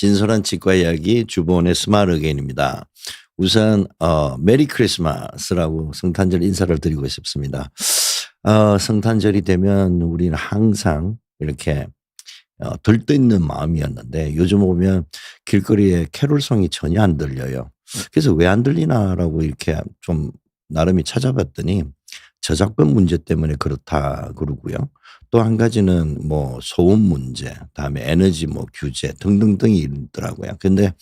진솔한 치과 이야기 주보원의 스마트 어게인입니다. 우선 메리 크리스마스라고 성탄절 인사를 드리고 싶습니다. 성탄절이 되면 우리는 항상 이렇게 들떠있는 마음이었는데 요즘 오면 길거리에 캐롤송이 전혀 안 들려요. 그래서 왜 안 들리나라고 이렇게 좀 나름이 찾아봤더니 저작권 문제 때문에 그렇다 그러고요. 또 한 가지는 뭐 소음 문제, 다음에 에너지 뭐 규제 등등등이 있더라고요. 근데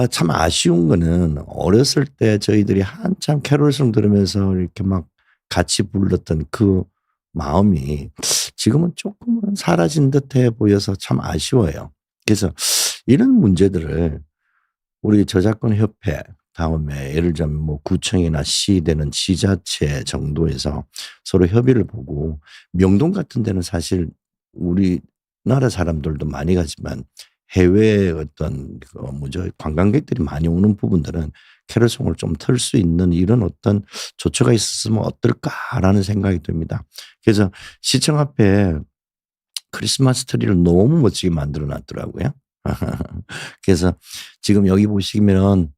참 아쉬운 거는 어렸을 때 저희들이 한참 캐롤송 들으면서 이렇게 막 같이 불렀던 그 마음이 지금은 조금은 사라진 듯해 보여서 참 아쉬워요. 그래서 이런 문제들을 우리 저작권 협회 다음에 예를 들자면 뭐 구청이나 시 되는 지자체 정도에서 서로 협의를 보고 명동 같은 데는 사실 우리나라 사람들도 많이 가지만 해외 어떤 그 뭐죠 관광객들이 많이 오는 부분들은 캐롤송을 좀 틀 수 있는 이런 어떤 조처가 있었으면 어떨까라는 생각이 듭니다. 그래서 시청 앞에 크리스마스 트리를 너무 멋지게 만들어 놨더라고요. 그래서 지금 여기 보시면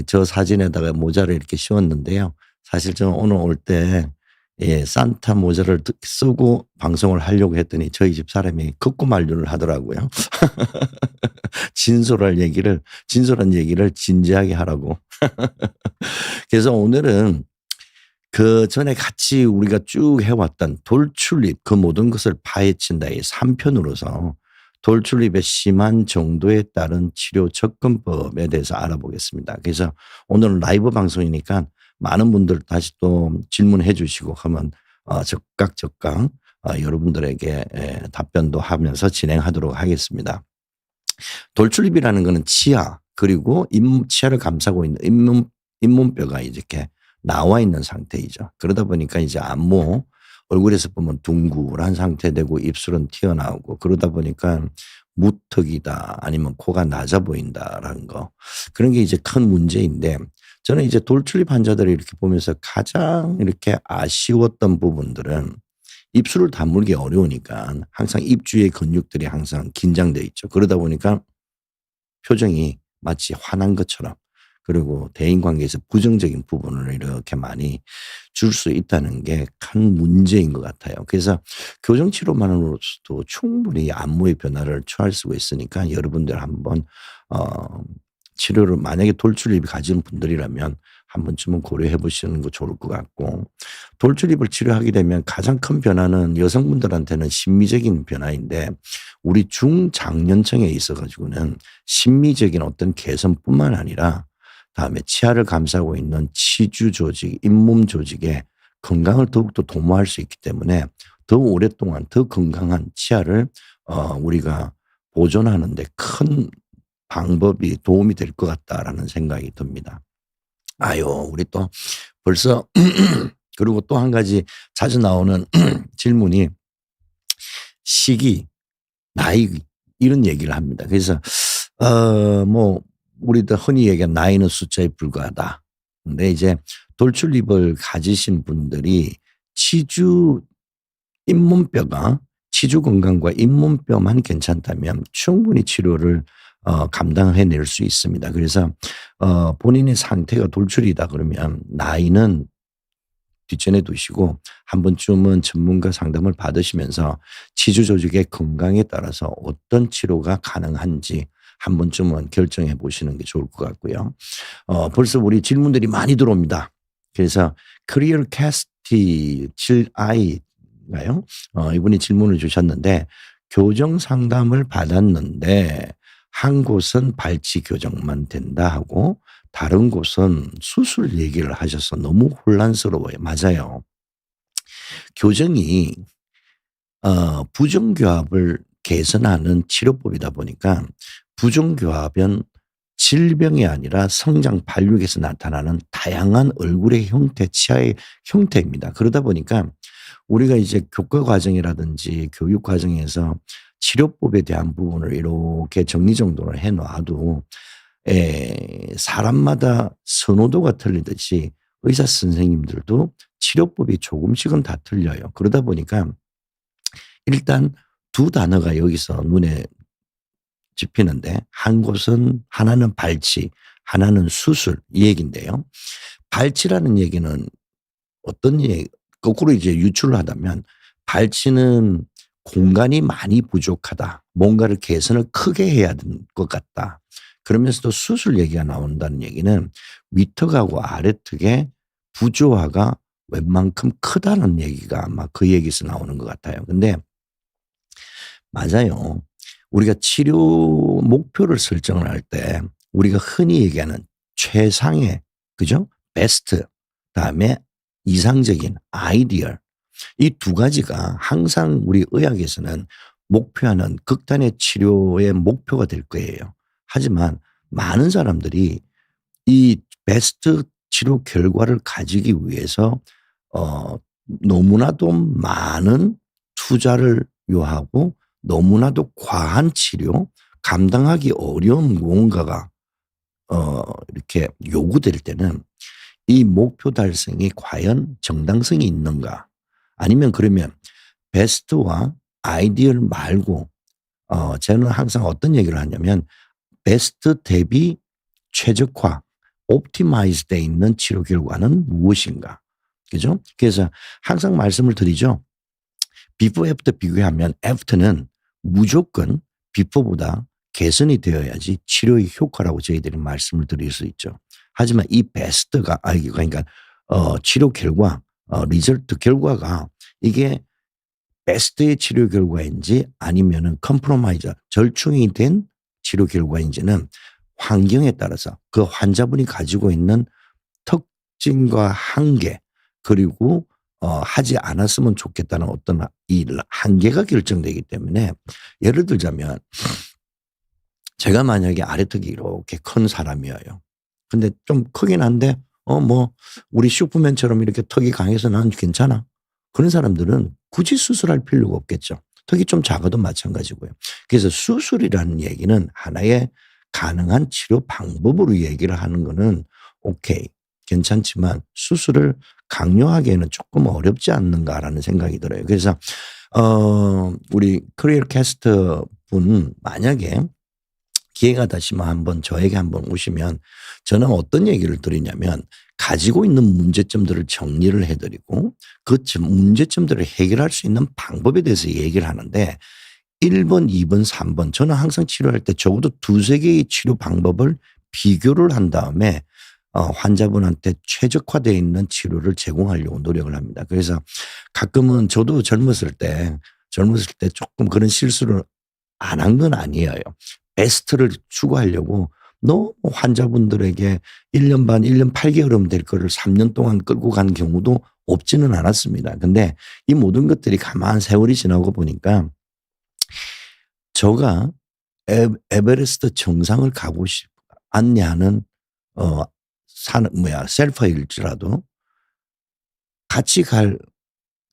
저 사진에다가 모자를 이렇게 씌웠는데요. 사실 저는 오늘 올 때 산타 모자를 쓰고 방송을 하려고 했더니 저희 집 사람이 급구만류를 하더라고요. 진솔한 얘기를 진지하게 하라고. 그래서 오늘은 그전에 같이 우리가 쭉 해왔던 돌출입 그 모든 것을 파헤친다 이 3편으로서 돌출입의 심한 정도에 따른 치료 접근법에 대해서 알아보겠습니다. 그래서 오늘은 라이브 방송이니까 많은 분들 다시 또 질문해 주시고 하면 적각 여러분들에게 답변도 하면서 진행하도록 하겠습니다. 돌출입이라는 것은 치아 그리고 치아를 감싸고 있는 잇몸뼈가 이렇게 나와 있는 상태이죠. 그러다 보니까 이제 안모 얼굴에서 보면 둥글한 상태 되고 입술은 튀어나오고 그러다 보니까 무턱이다 아니면 코가 낮아 보인다라는 거 그런 게 이제 큰 문제인데 저는 이제 돌출입 환자들을 이렇게 보면서 가장 이렇게 아쉬웠던 부분들은 입술을 다물기 어려우니까 항상 입 주위의 근육들이 항상 긴장돼 있죠. 그러다 보니까 표정이 마치 화난 것처럼 그리고 대인관계에서 부정적인 부분을 이렇게 많이 줄 수 있다는 게 큰 문제인 것 같아요. 그래서 교정치료만으로서도 충분히 안무의 변화를 취할 수가 있으니까 여러분들 한번 치료를 만약에 돌출입이 가진 분들이라면 한 번쯤은 고려해 보시는 거 좋을 것 같고 돌출입을 치료하게 되면 가장 큰 변화는 여성분들한테는 심미적인 변화인데 우리 중장년층에 있어 가지고는 심미적인 어떤 개선뿐만 아니라 다음에 치아를 감싸고 있는 치주 조직, 잇몸 조직의 건강을 더욱더 도모할 수 있기 때문에 더 오랫동안 더 건강한 치아를 우리가 보존하는 데 큰 방법이 도움이 될 것 같다라는 생각이 듭니다. 우리 또 벌써 그리고 또 한 가지 자주 나오는 질문이 시기, 나이 이런 얘기를 합니다. 그래서 뭐 우리도 흔히 얘기하는 나이는 숫자에 불과하다. 근데 이제 돌출입을 가지신 분들이 잇몸뼈가 치주 건강과 잇몸뼈만 괜찮다면 충분히 치료를 감당해낼 수 있습니다. 그래서 본인의 상태가 돌출이다 그러면 나이는 뒷전에 두시고 한 번쯤은 전문가 상담을 받으시면서 치주 조직의 건강에 따라서 어떤 치료가 가능한지 한 번쯤은 결정해 보시는 게 좋을 것 같고요. 벌써 우리 질문들이 많이 들어옵니다. 그래서 크리얼 캐스티 7i가요. 이분이 질문을 주셨는데 교정 상담을 받았는데 한 곳은 발치 교정만 된다 하고 다른 곳은 수술 얘기를 하셔서 너무 혼란스러워요. 맞아요. 교정이 부정교합을 개선하는 치료법이다 보니까 부정교합은 질병이 아니라 성장 발육에서 나타나는 다양한 얼굴의 형태, 치아의 형태입니다. 그러다 보니까 우리가 이제 교과 과정이라든지 교육 과정에서 치료법에 대한 부분을 이렇게 정리정돈을 해 놔도 사람마다 선호도가 틀리듯이 의사 선생님들도 치료법이 조금씩은 다 틀려요. 그러다 보니까 일단 두 단어가 여기서 눈에 짚히는데 한 곳은 하나는 발치, 하나는 수술 이 얘기인데요. 발치라는 얘기는 어떤 얘기 거꾸로 이제 유출을 하다면 발치는 공간이 많이 부족하다. 뭔가를 개선을 크게 해야 될 것 같다. 그러면서도 수술 얘기가 나온다는 얘기는 위턱하고 아래턱의 부조화가 웬만큼 크다는 얘기가 아마 그 얘기에서 나오는 것 같아요. 근데 맞아요. 우리가 치료 목표를 설정을 할 때 우리가 흔히 얘기하는 최상의 그죠? 베스트 그다음에 이상적인 아이디얼 이 두 가지가 항상 우리 의학에서는 목표하는 극단의 치료의 목표가 될 거예요. 하지만 많은 사람들이 이 베스트 치료 결과를 가지기 위해서 너무나도 많은 투자를 요하고 너무나도 과한 치료, 감당하기 어려운 무언가가 이렇게 요구될 때는 이 목표 달성이 과연 정당성이 있는가? 아니면 그러면 베스트와 아이디얼 말고 저는 항상 어떤 얘기를 하냐면 베스트 대비 최적화, 옵티마이즈 돼 있는 치료 결과는 무엇인가? 그죠? 그래서 항상 말씀을 드리죠. 비포 애프터 비교하면 애프터는 무조건 비포보다 개선이 되어야지 치료의 효과라고 저희들이 말씀을 드릴 수 있죠. 하지만 이 베스트가 그러니까 치료 결과 리절트 결과가 이게 베스트의 치료 결과인지 아니면은 컴프로마이저 절충이 된 치료 결과인지는 환경에 따라서 그 환자분이 가지고 있는 특징과 한계 그리고 하지 않았으면 좋겠다는 어떤 이 한계가 결정되기 때문에 예를 들자면 제가 만약에 아래턱이 이렇게 큰 사람이에요. 근데 좀 크긴 한데 뭐 우리 슈퍼맨처럼 이렇게 턱이 강해서 난 괜찮아. 그런 사람들은 굳이 수술할 필요가 없겠죠. 턱이 좀 작아도 마찬가지고요. 그래서 수술이라는 얘기는 하나의 가능한 치료 방법으로 얘기를 하는 거는 오케이 괜찮지만 수술을 강요하기에는 조금 어렵지 않는가라는 생각이 들어요. 그래서 우리 커리어 캐스터 분 만약에 기회가 되시면 한번 저에게 한번 오시면 저는 어떤 얘기를 드리냐면 가지고 있는 문제점들을 정리를 해드리고 그 문제점들을 해결할 수 있는 방법에 대해서 얘기를 하는데 1번, 2번, 3번 저는 항상 치료할 때 적어도 두세 개의 치료 방법을 비교를 한 다음에 환자분한테 최적화되어 있는 치료를 제공하려고 노력을 합니다. 그래서 가끔은 저도 젊었을 때 조금 그런 실수를 안 한 건 아니에요. 베스트를 추구하려고 너무 환자분들에게 1년 반, 1년 8개월이면 될 거를 3년 동안 끌고 간 경우도 없지는 않았습니다. 근데 이 모든 것들이 가만 세월이 지나고 보니까 저가 에베레스트 정상을 가고 않냐는 셀퍼일지라도 같이 갈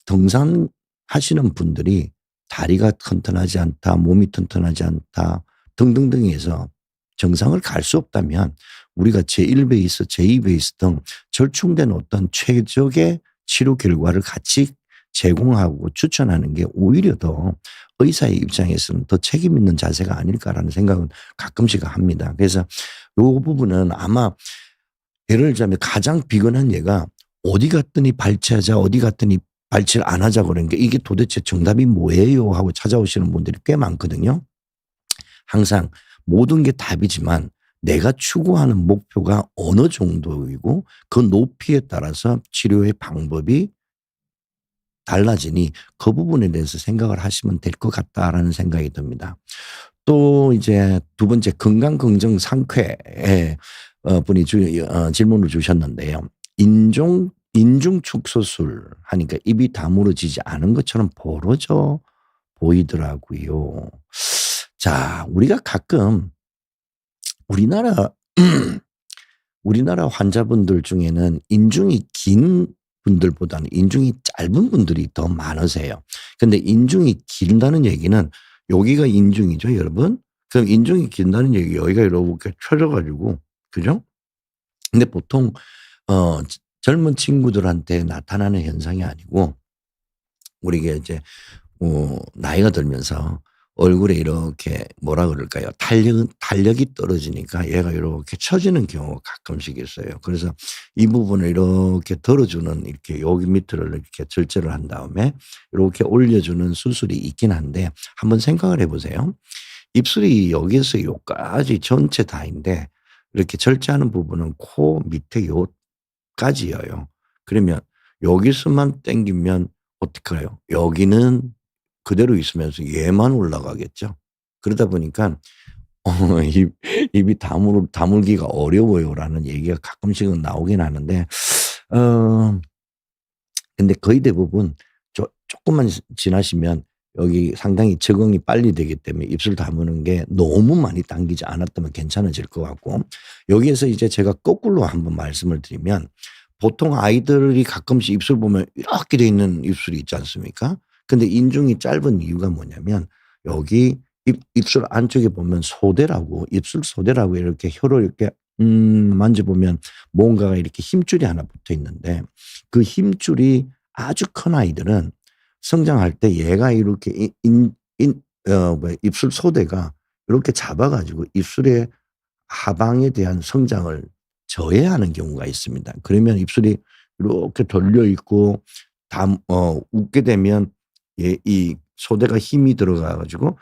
등산하시는 분들이 다리가 튼튼하지 않다, 몸이 튼튼하지 않다 등등등해서 정상을 갈 수 없다면 우리가 제1베이스, 제2베이스 등 절충된 어떤 최적의 치료 결과를 같이 제공하고 추천하는 게 오히려 더 의사의 입장에서는 더 책임 있는 자세가 아닐까라는 생각은 가끔씩 합니다. 그래서 이 부분은 아마 예를 들자면 가장 비근한 예가 어디 갔더니 발치하자 어디 갔더니 발치를 안 하자 그러는 게 이게 도대체 정답이 뭐예요 하고 찾아오시는 분들이 꽤 많거든요. 항상 모든 게 답이지만 내가 추구하는 목표가 어느 정도이고 그 높이에 따라서 치료의 방법이 달라지니 그 부분에 대해서 생각을 하시면 될 것 같다라는 생각이 듭니다. 또 이제 두 번째 건강검정 상쾌 분이 질문을 주셨는데요. 인중축소술 하니까 입이 다물어지지 않은 것처럼 벌어져 보이더라고요. 자, 우리가 가끔 우리나라 환자분들 중에는 인중이 긴 분들보다는 인중이 짧은 분들이 더 많으세요. 근데 인중이 길다는 얘기는 여기가 인중이죠, 여러분. 그럼 인중이 길다는 얘기 여기가 이렇게 펴져가지고 그죠? 근데 보통 젊은 친구들한테 나타나는 현상이 아니고 우리가 이제 나이가 들면서 얼굴에 이렇게 뭐라 그럴까요? 탄력이 떨어지니까 얘가 이렇게 처지는 경우가 가끔씩 있어요. 그래서 이 부분을 이렇게 들어주는 이렇게 여기 밑을 이렇게 절제를 한 다음에 이렇게 올려주는 수술이 있긴 한데 한번 생각을 해 보세요. 입술이 여기에서 요까지 전체 다인데 이렇게 절제하는 부분은 코 밑에 요까지여요. 그러면 여기서만 당기면 어떡해요? 여기는 그대로 있으면서 얘만 올라가겠죠. 그러다 보니까 입 입이 다물기가 어려워요라는 얘기가 가끔씩은 나오긴 하는데 어 근데 거의 대부분 쪼끔만 지나시면 여기 상당히 적응이 빨리 되기 때문에 입술 다무는 게 너무 많이 당기지 않았다면 괜찮아질 것 같고 여기에서 이제 제가 거꾸로 한번 말씀을 드리면 보통 아이들이 가끔씩 입술 보면 이렇게 돼 있는 입술이 있지 않습니까? 근데 인중이 짧은 이유가 뭐냐면 여기 입술 안쪽에 보면 소대라고 입술 소대라고 이렇게 혀로 이렇게 만져보면 뭔가가 이렇게 힘줄이 하나 붙어 있는데 그 힘줄이 아주 큰 아이들은 성장할 때 얘가 이렇게 입술 소대가 이렇게 잡아 가지고 입술의 하방에 대한 성장을 저해하는 경우가 있습니다. 그러면 입술이 이렇게 돌려 있고 웃게 되면 이 소대가 힘이 들어가 가지고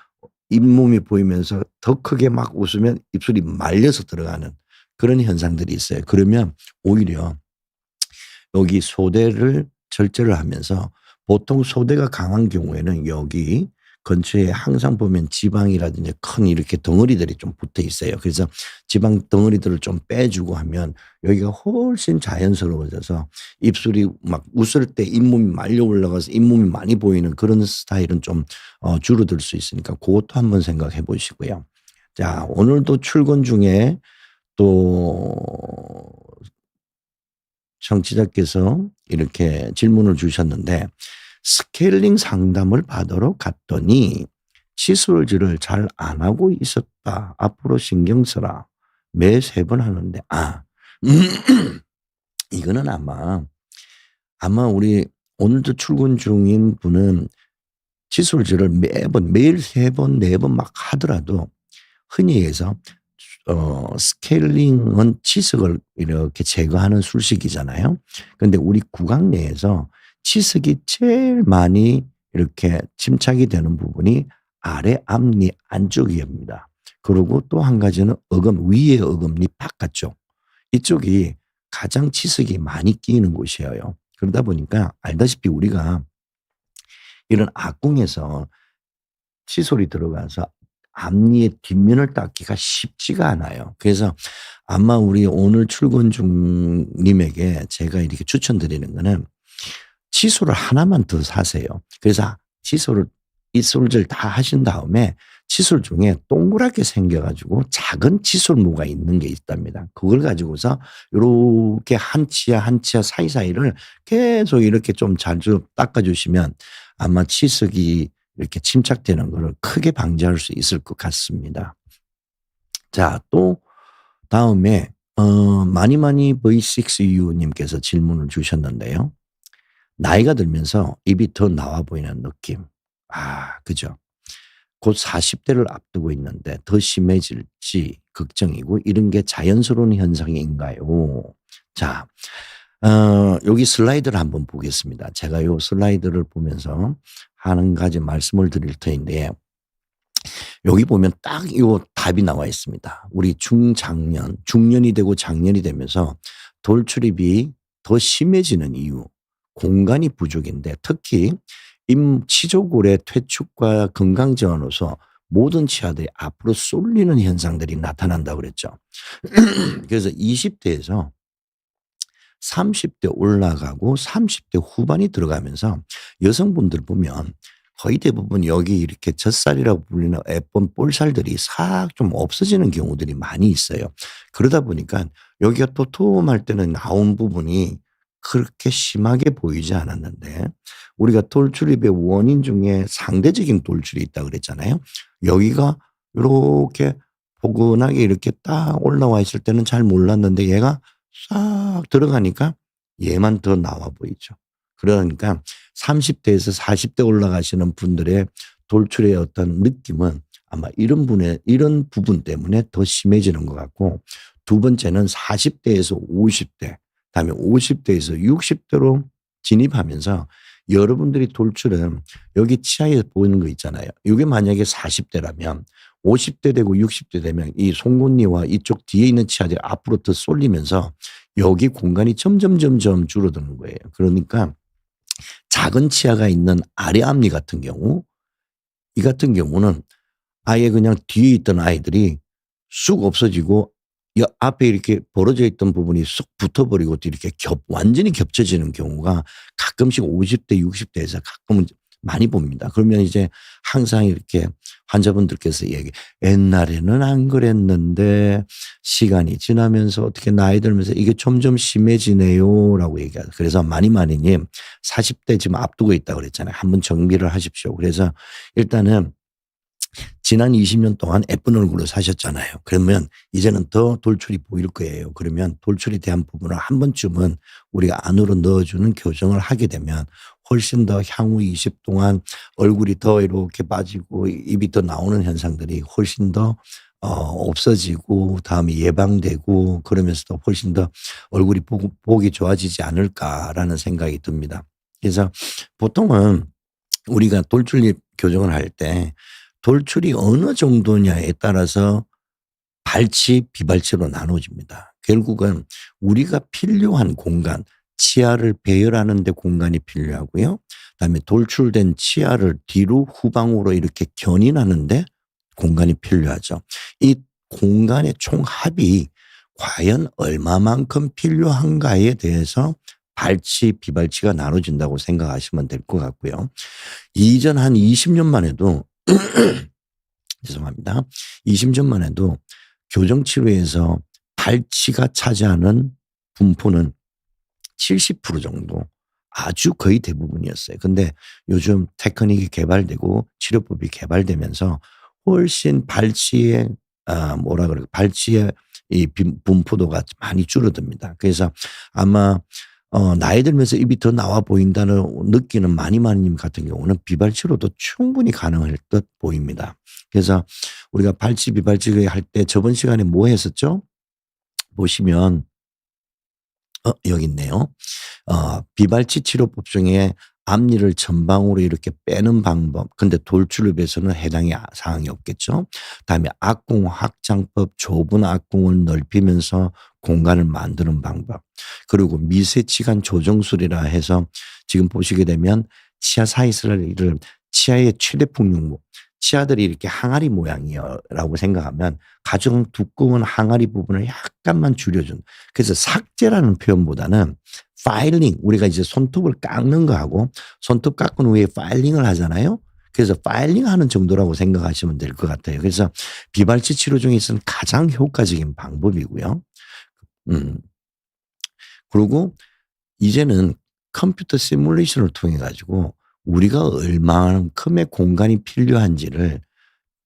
잇몸이 보이면서 더 크게 막 웃으면 입술이 말려서 들어가는 그런 현상들이 있어요. 그러면 오히려 여기 소대를 절제를 하면서 보통 소대가 강한 경우에는 여기 근처에 항상 보면 지방이라든지 큰 이렇게 덩어리들이 좀 붙어 있어요. 그래서 지방 덩어리들을 좀 빼주고 하면 여기가 훨씬 자연스러워져서 입술이 막 웃을 때 잇몸이 말려 올라가서 잇몸이 많이 보이는 그런 스타일은 좀 줄어들 수 있으니까 그것도 한번 생각해 보시고요. 자, 오늘도 출근 중에 또 청취자께서 이렇게 질문을 주셨는데 스케일링 상담을 받으러 갔더니 치솔질을 잘 안 하고 있었다. 앞으로 신경 써라. 매 3번 하는데 이거는 아마 우리 오늘도 출근 중인 분은 치솔질을 매일 3번 4번 막 하더라도 흔히 해서 스케일링은 치석을 이렇게 제거하는 술식이잖아요. 근데 우리 구강 내에서 치석이 제일 많이 이렇게 침착이 되는 부분이 아래 앞니 안쪽이옵니다. 그리고 또 한 가지는 위의 어금니 바깥쪽. 이쪽이 가장 치석이 많이 끼이는 곳이에요. 그러다 보니까 알다시피 우리가 이런 악궁에서 치솔이 들어가서 앞니의 뒷면을 닦기가 쉽지가 않아요. 그래서 아마 우리 오늘 출근 중님에게 제가 이렇게 추천드리는 거는 칫솔을 하나만 더 사세요. 그래서 칫솔질 다 하신 다음에 칫솔 중에 동그랗게 생겨가지고 작은 칫솔모가 있는 게 있답니다. 그걸 가지고서 이렇게 한 치아 한 치아 사이사이를 계속 이렇게 좀 자주 닦아주시면 아마 치석이 이렇게 침착되는 것을 크게 방지할 수 있을 것 같습니다. 자, 또 다음에 많이 V6U님께서 질문을 주셨는데요. 나이가 들면서 입이 더 나와 보이는 느낌. 그죠. 곧 40대를 앞두고 있는데 더 심해질지 걱정이고 이런 게 자연스러운 현상인가요? 자, 여기 슬라이드를 한번 보겠습니다. 제가 요 슬라이드를 보면서 한 가지 말씀을 드릴 터인데 여기 보면 딱 요 답이 나와 있습니다. 우리 중년이 되고 장년이 되면서 돌출입이 더 심해지는 이유, 공간이 부족인데 특히 치조골의 퇴축과 건강저하로서 모든 치아들이 앞으로 쏠리는 현상들이 나타난다고 그랬죠. 그래서 20대에서 30대 올라가고 30대 후반이 들어가면서 여성분들 보면 거의 대부분 여기 이렇게 젖살이라고 불리는 예쁜 볼살들이 싹 좀 없어지는 경우들이 많이 있어요. 그러다 보니까 여기가 또 투움할 때는 나온 부분이 그렇게 심하게 보이지 않았는데 우리가 돌출입의 원인 중에 상대적인 돌출이 있다고 그랬잖아요. 여기가 이렇게 포근하게 이렇게 딱 올라와 있을 때는 잘 몰랐는데 얘가 싹 들어가니까 얘만 더 나와 보이죠. 그러니까 30대에서 40대 올라가시는 분들의 돌출의 어떤 느낌은 아마 이런 부분 때문에 더 심해지는 것 같고, 두 번째는 40대에서 50대, 그다음에 50대에서 60대로 진입하면서 여러분들이 돌출은 여기 치아에 보이는 거 있잖아요. 이게 만약에 40대라면 50대 되고 60대 되면 이 송곳니와 이쪽 뒤에 있는 치아들이 앞으로 더 쏠리면서 여기 공간이 점점 줄어드는 거예요. 그러니까 작은 치아가 있는 아래 앞니 같은 경우, 이 같은 경우는 아예 그냥 뒤에 있던 아이들이 쑥 없어지고 앞에 이렇게 벌어져 있던 부분이 쏙 붙어버리고 또 이렇게 완전히 겹쳐지는 경우가 가끔씩 50대, 60대에서 가끔은 많이 봅니다. 그러면 이제 항상 이렇게 환자분들께서 옛날에는 안 그랬는데 시간이 지나면서 어떻게 나이 들면서 이게 점점 심해지네요 라고 얘기하죠. 그래서 마니님 40대 지금 앞두고 있다고 그랬잖아요. 한번 정비를 하십시오. 그래서 일단은 지난 20년 동안 예쁜 얼굴로 사셨잖아요. 그러면 이제는 더 돌출이 보일 거예요. 그러면 돌출에 대한 부분을 한 번쯤은 우리가 안으로 넣어주는 교정을 하게 되면 훨씬 더 향후 20 동안 얼굴이 더 이렇게 빠지고 입이 더 나오는 현상들이 훨씬 더 없어지고 다음에 예방되고 그러면서도 훨씬 더 얼굴이 보기 좋아지지 않을까라는 생각이 듭니다. 그래서 보통은 우리가 돌출입 교정을 할 때 돌출이 어느 정도냐에 따라서 발치, 비발치로 나눠집니다. 결국은 우리가 필요한 공간, 치아를 배열하는 데 공간이 필요하고요. 그다음에 돌출된 치아를 뒤로 후방으로 이렇게 견인하는 데 공간이 필요하죠. 이 공간의 총합이 과연 얼마만큼 필요한가에 대해서 발치, 비발치가 나눠진다고 생각하시면 될 것 같고요. 이전 한 20년만 해도 죄송합니다. 20년만 해도 교정치료에서 발치가 차지하는 분포는 70% 정도 아주 거의 대부분이었어요. 근데 요즘 테크닉이 개발되고 치료법이 개발되면서 훨씬 발치의 발치의 이 분포도가 많이 줄어듭니다. 그래서 아마 나이 들면서 입이 더 나와 보인다는 느끼는 마니님 같은 경우는 비발치로도 충분히 가능할 듯 보입니다. 그래서 우리가 발치 비발치 할 때 저번 시간에 뭐 했었죠? 보시면 여기 있네요. 비발치 치료법 중에 앞니를 전방으로 이렇게 빼는 방법. 근데 돌출입에서는 해당이 사항이 없겠죠. 그다음에 악궁 확장법, 좁은 악궁을 넓히면서 공간을 만드는 방법. 그리고 미세치간 조정술이라 해서 지금 보시게 되면 치아 사이사이를 치아의 최대 풍량부. 치아들이 이렇게 항아리 모양이라고 생각하면 가장 두꺼운 항아리 부분을 약간만 줄여준. 그래서 삭제라는 표현보다는 파일링, 우리가 이제 손톱을 깎는 거하고 손톱 깎은 후에 파일링을 하잖아요. 그래서 파일링 하는 정도라고 생각하시면 될 것 같아요. 그래서 비발치 치료 중에서는 가장 효과적인 방법이고요. 그리고 이제는 컴퓨터 시뮬레이션을 통해 가지고 우리가 얼마만큼의 공간이 필요한지를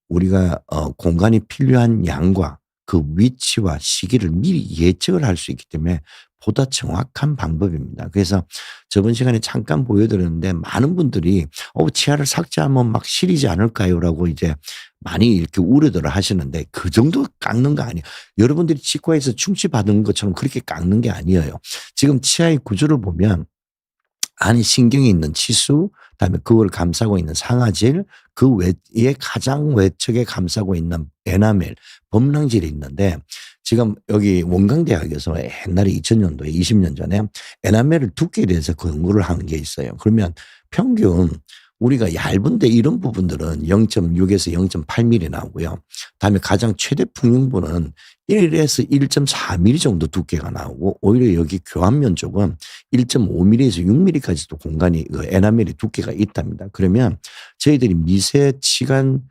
우리가 공간이 필요한 양과 그 위치와 시기를 미리 예측을 할 수 있기 때문에 보다 정확한 방법입니다. 그래서 저번 시간에 잠깐 보여드렸는데 많은 분들이 치아를 삭제하면 막 시리지 않을까요?라고 이제 많이 이렇게 우려들을 하시는데 그 정도 깎는 거 아니에요. 여러분들이 치과에서 충치 받은 것처럼 그렇게 깎는 게 아니에요. 지금 치아의 구조를 보면 안에 신경이 있는 치수, 그다음에 그걸 감싸고 있는 상아질, 그 외에 가장 외측에 감싸고 있는 에나멜, 범랑질이 있는데 지금 여기 원광대학에서 옛날에 2000년도에 20년 전에 에나멜을 두께에 대해서 연구를 한 게 있어요. 그러면 평균 우리가 얇은데 이런 부분들은 0.6에서 0.8mm 나오고요. 그다음에 가장 최대 풍용부는 1에서 1.4mm 정도 두께가 나오고 오히려 여기 교환면 쪽은 1.5mm에서 6mm까지도 공간이 에나멜의 두께가 있답니다. 그러면 저희들이 미세치간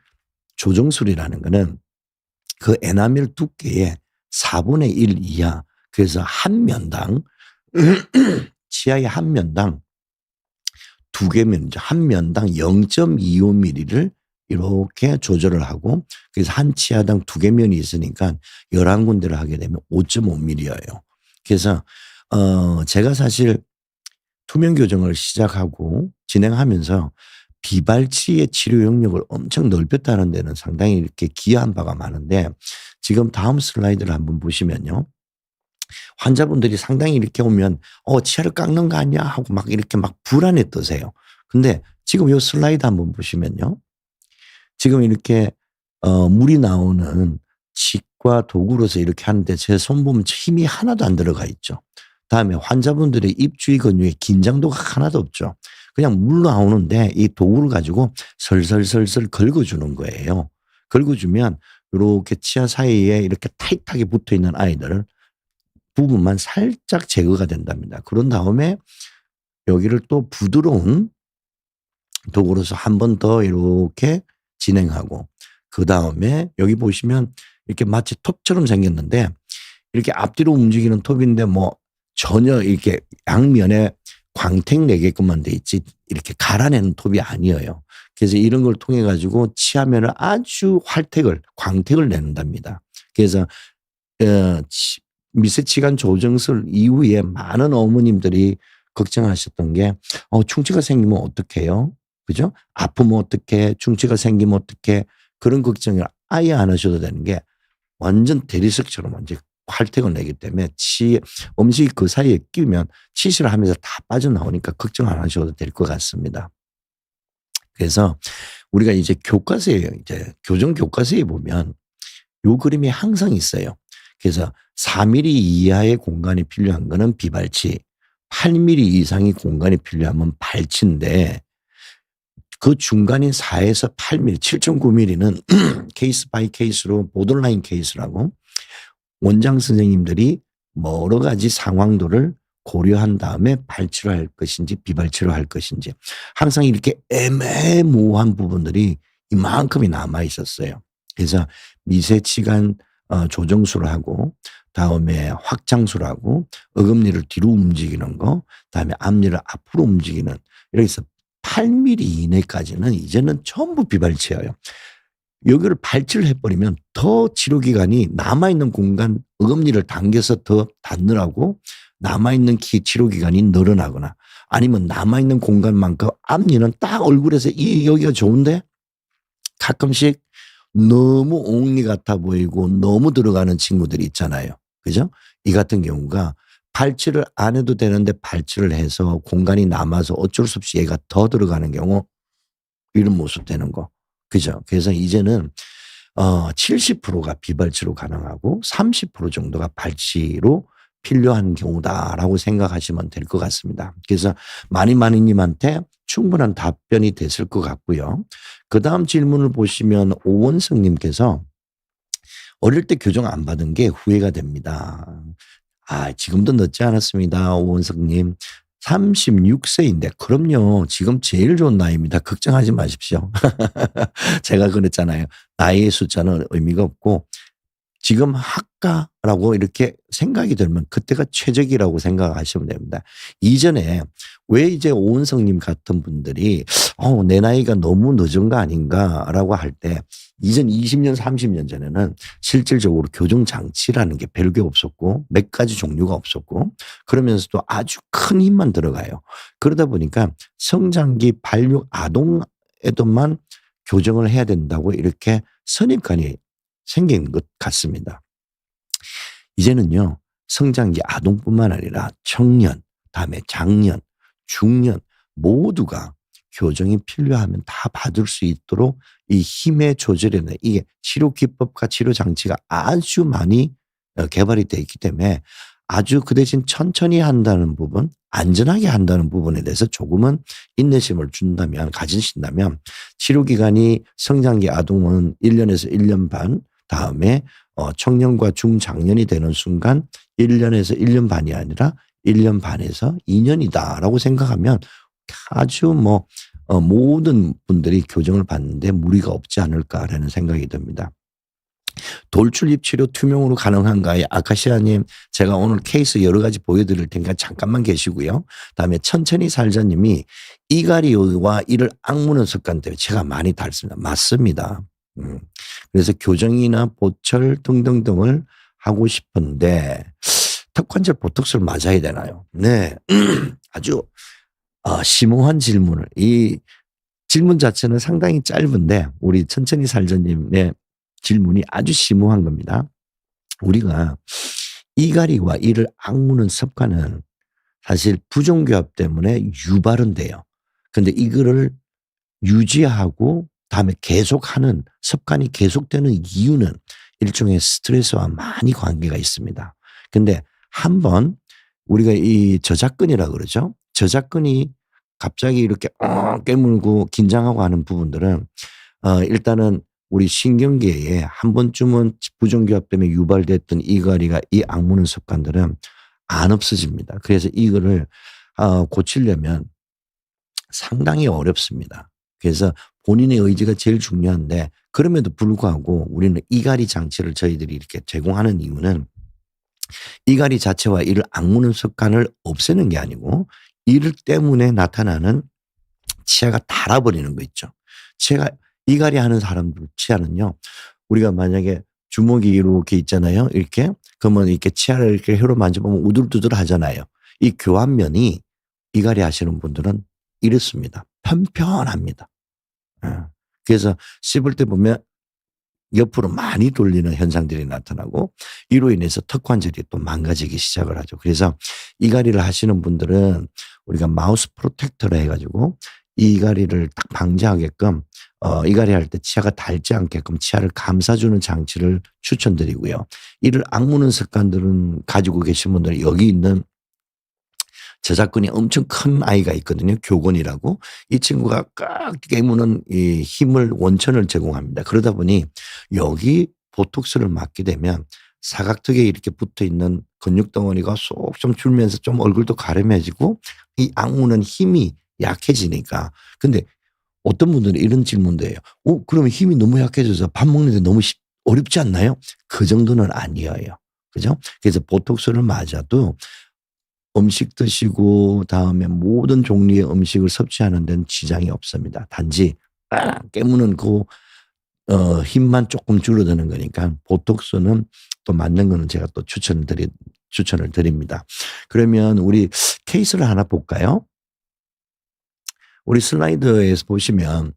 조정술이라는 거는 그 에나멜 두께의 4분의 1 이하, 그래서 한 면당 치아의 한 면당 두 개면 한 면당 0.25mm를 이렇게 조절을 하고 그래서 한 치아당 두 개 면이 있으니까 11군데를 하게 되면 5.5mm예요. 그래서 제가 사실 투명 교정을 시작하고 진행하면서 비발치의 치료 영역을 엄청 넓혔다는 데는 상당히 이렇게 기여한 바가 많은데 지금 다음 슬라이드를 한번 보시면요. 환자분들이 상당히 이렇게 오면 치아를 깎는 거 아니야 하고 막 이렇게 막 불안에 떠세요. 근데 지금 요 슬라이드 한번 보시면요. 지금 이렇게 물이 나오는 칙과 도구로서 이렇게 하는데 제 손 보면 힘이 하나도 안 들어가 있죠. 다음에 환자분들의 입 주위 근육에 긴장도가 하나도 없죠. 그냥 물 나오는데 이 도구를 가지고 설설설설 긁어주는 거예요. 긁어주면 요렇게 치아 사이에 이렇게 타이트하게 붙어 있는 아이들 부분만 살짝 제거가 된답니다. 그런 다음에 여기를 또 부드러운 도구로서 한 번 더 이렇게 진행하고 그다음에 여기 보시면 이렇게 마치 톱처럼 생겼는데 이렇게 앞뒤로 움직이는 톱인데 뭐 전혀 이렇게 양면에 광택 내게끔만 돼 있지 이렇게 갈아내는 톱이 아니에요. 그래서 이런 걸 통해 가지고 치아면을 아주 광택을 내는답니다. 그래서 미세치관 조정술 이후에 많은 어머님들이 걱정하셨던 게 충치가 생기면 어떡해요? 그죠? 아프면 어떡해? 충치가 생기면 어떡해? 그런 걱정을 아예 안 하셔도 되는 게 완전 대리석처럼 완전 활택을 내기 때문에 음식이 그 사이에 끼면 치실을 하면서 다 빠져나오니까 걱정 안 하셔도 될 것 같습니다. 그래서 우리가 이제 교과서에 교정 교과서에 보면 요 그림이 항상 있어요. 그래서 4mm 이하의 공간이 필요한 거는 비발치, 8mm 이상의 공간이 필요하면 발치인데 그 중간인 4에서 8mm, 7.9mm는 케이스 바이 케이스로 보더라인 케이스라고 원장 선생님들이 여러 가지 상황도를 고려한 다음에 발치를 할 것인지 비발치를 할 것인지 항상 이렇게 애매모호한 부분들이 이만큼이 남아 있었어요. 그래서 미세치관 조정술을 하고 다음에 확장술을 하고 어금니를 뒤로 움직이는 거 다음에 앞니를 앞으로 움직이는 이렇게 해서 8mm 이내까지는 이제는 전부 비발치예요. 여기를 발치를 해버리면 더 치료기간이 남아있는 공간 어금니를 당겨서 더 닫느라고 남아있는 치료기간이 늘어나거나 아니면 남아있는 공간만큼 앞니는 딱 얼굴에서 여기가 좋은데 가끔씩 너무 옹니 같아 보이고 너무 들어가는 친구들이 있잖아요. 그죠? 이 같은 경우가 발치를 안 해도 되는데 발치를 해서 공간이 남아서 어쩔 수 없이 얘가 더 들어가는 경우 이런 모습 되는 거. 그죠? 그래서 이제는 70%가 비발치로 가능하고 30% 정도가 발치로 필요한 경우다라고 생각하시면 될 것 같습니다. 그래서 마니마니님한테 충분한 답변이 됐을 것 같고요. 그 다음 질문을 보시면 오원성님께서 어릴 때 교정 안 받은 게 후회가 됩니다. 지금도 늦지 않았습니다. 오원성님. 36세인데 그럼요. 지금 제일 좋은 나이입니다. 걱정하지 마십시오. 제가 그랬잖아요. 나이의 숫자는 의미가 없고 지금 학과라고 이렇게 생각이 들면 그때가 최적이라고 생각하시면 됩니다. 이전에 왜 이제 오은성님 같은 분들이 내 나이가 너무 늦은 거 아닌가라고 할 때 이전 20년 30년 전에는 실질적으로 교정장치라는 게 별게 없었고 몇 가지 종류가 없었고 그러면서도 아주 큰 힘만 들어가요. 그러다 보니까 성장기 발육 아동에도만 교정을 해야 된다고 이렇게 선입관이 생긴 것 같습니다. 이제는요. 성장기 아동뿐만 아니라 청년, 다음에 장년, 중년 모두가 교정이 필요하면 다 받을 수 있도록 이 힘의 조절에는 이게 치료 기법과 치료 장치가 아주 많이 개발이 되어 있기 때문에 아주 그 대신 천천히 한다는 부분, 안전하게 한다는 부분에 대해서 조금은 인내심을 가지신다면 치료기간이 성장기 아동은 1년에서 1년 반, 다음에 청년과 중장년이 되는 순간 1년에서 1년 반이 아니라 1년 반에서 2년이다라고 생각하면 아주 모든 분들이 교정을 받는데 무리가 없지 않을까라는 생각이 듭니다. 돌출입 치료 투명으로 가능한가요? 아카시아님, 제가 오늘 케이스 여러 가지 보여드릴 테니까 잠깐만 계시고요. 다음에 천천히 살자님이 이갈이와 이를 악무는 습관 때문에 제가 많이 닳습니다. 맞습니다. 그래서 교정이나 보철 등등등을 하고 싶은데 턱관절 보톡스를 맞아야 되나요? 네, 아주 심오한 질문을 질문 자체는 상당히 짧은데 우리 천천히 살자님의 질문이 아주 심오한 겁니다. 우리가 이갈이와 이를 악무는 습관은 사실 부정교합 때문에 유발은 돼요. 근데 이거를 유지하고 다음에 계속하는 습관이 계속되는 이유는 일종의 스트레스와 많이 관계가 있습니다. 근데 한번 우리가 이 저작근이라 그러죠. 저작근이 갑자기 이렇게 깨물고 긴장하고 하는 부분들은 일단은 우리 신경계에 한 번쯤은 부정교합 때문에 유발됐던 이갈이가 이 악무는 습관들은 안 없어집니다. 그래서 이거를 고치려면 상당히 어렵습니다. 그래서 본인의 의지가 제일 중요한데 그럼에도 불구하고 우리는 이갈이 장치를 저희들이 이렇게 제공하는 이유는 이갈이 자체와 이를 악무는 습관을 없애는 게 아니고 이를 때문에 나타나는 치아가 닳아버리는 거 있죠. 치아가 이갈이 하는 사람들 치아는요. 우리가 만약에 주먹이 이렇게 있잖아요. 이렇게 그러면 이렇게 치아를 이렇게 혀로 만져보면 우들두들 하잖아요. 이 교환면이 이갈이 하시는 분들은 이렇습니다. 편편합니다. 그래서 씹을 때 보면 옆으로 많이 돌리는 현상들이 나타나고 이로 인해서 턱관절이 또 망가지기 시작을 하죠. 그래서 이갈이를 하시는 분들은 우리가 마우스 프로텍터를 해가지고 이갈이를 딱 방지하게끔 이갈이 할 때 치아가 닳지 않게끔 치아를 감싸주는 장치를 추천드리고요. 이를 악무는 습관들은 가지고 계신 분들은 여기 있는 저작근이 엄청 큰 아이가 있거든요. 교건이라고. 이 친구가 꽉 깨무는 이 힘을 원천을 제공합니다. 그러다 보니 여기 보톡스를 맞게 되면 사각턱에 이렇게 붙어 있는 근육 덩어리가 쏙 좀 줄면서 좀 얼굴도 가름해지고 이 악무는 힘이 약해지니까. 근데 어떤 분들은 이런 질문도 해요. 그러면 힘이 너무 약해져서 밥 먹는데 너무 어렵지 않나요? 그 정도는 아니에요. 그죠? 그래서 보톡스를 맞아도 음식 드시고 다음에 모든 종류의 음식을 섭취하는 데는 지장이 없습니다. 단지 깨무는 그 힘만 조금 줄어드는 거니까 보톡스는 또 맞는 거는 제가 또 추천을 드립니다. 그러면 우리 케이스를 하나 볼까요? 우리 슬라이드에서 보시면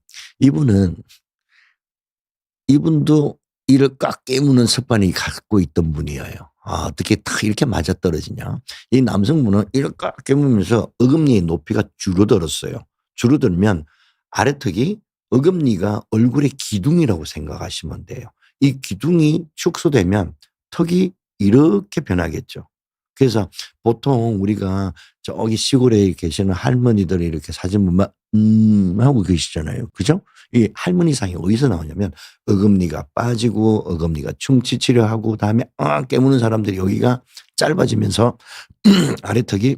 이분도 이를 꽉 깨무는 습관이 갖고 있던 분이에요. 어떻게 딱 이렇게 맞아떨어지냐. 이 남성분은 이를 꽉 깨무면서 어금니의 높이가 줄어들었어요. 줄어들면 아래턱이 어금니가 얼굴의 기둥이라고 생각하시면 돼요. 이 기둥이 축소되면 턱이 이렇게 변하겠죠. 그래서 보통 우리가 저기 시골에 계시는 할머니들이 이렇게 사진 보면 하고 계시잖아요. 그죠? 이 할머니상이 어디서 나오냐면 어금니가 빠지고 어금니가 충치치료하고 다음에 깨무는 사람들이 여기가 짧아지면서 아래턱이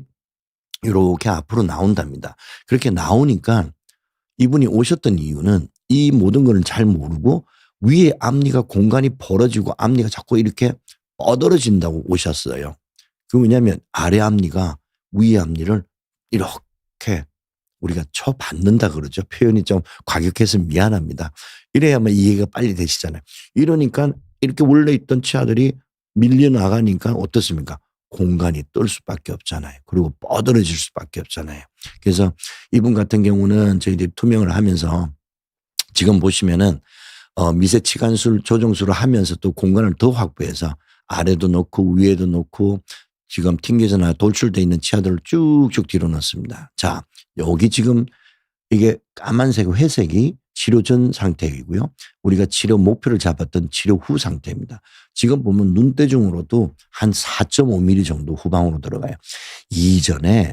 이렇게 앞으로 나온답니다. 그렇게 나오니까 이분이 오셨던 이유는 이 모든 걸 잘 모르고 위에 앞니가 공간이 벌어지고 앞니가 자꾸 이렇게 뻗어진다고 오셨어요. 그 왜냐하면 아래 앞니가 위에 앞니를 이렇게 우리가 쳐받는다 그러죠. 표현이 좀 과격해서 미안합니다. 이래야만 이해가 빨리 되시잖아요. 이러니까 이렇게 원래 있던 치아들이 밀려나가니까 어떻습니까? 공간이 뜰 수밖에 없잖아요. 그리고 뻗어질 수밖에 없잖아요. 그래서 이분 같은 경우는 저희들이 투명을 하면서 지금 보시면은 미세 치간술 조정술을 하면서 또 공간을 더 확보해서 아래도 넣고 위에도 넣고 지금 튕겨져나 돌출되어 있는 치아들을 쭉쭉 뒤로 넣습니다. 자, 여기 지금 이게 까만색 회색이 치료 전 상태이고요. 우리가 치료 목표를 잡았던 치료 후 상태입니다. 지금 보면 눈대중으로도 한 4.5mm 정도 후방으로 들어가요. 이전에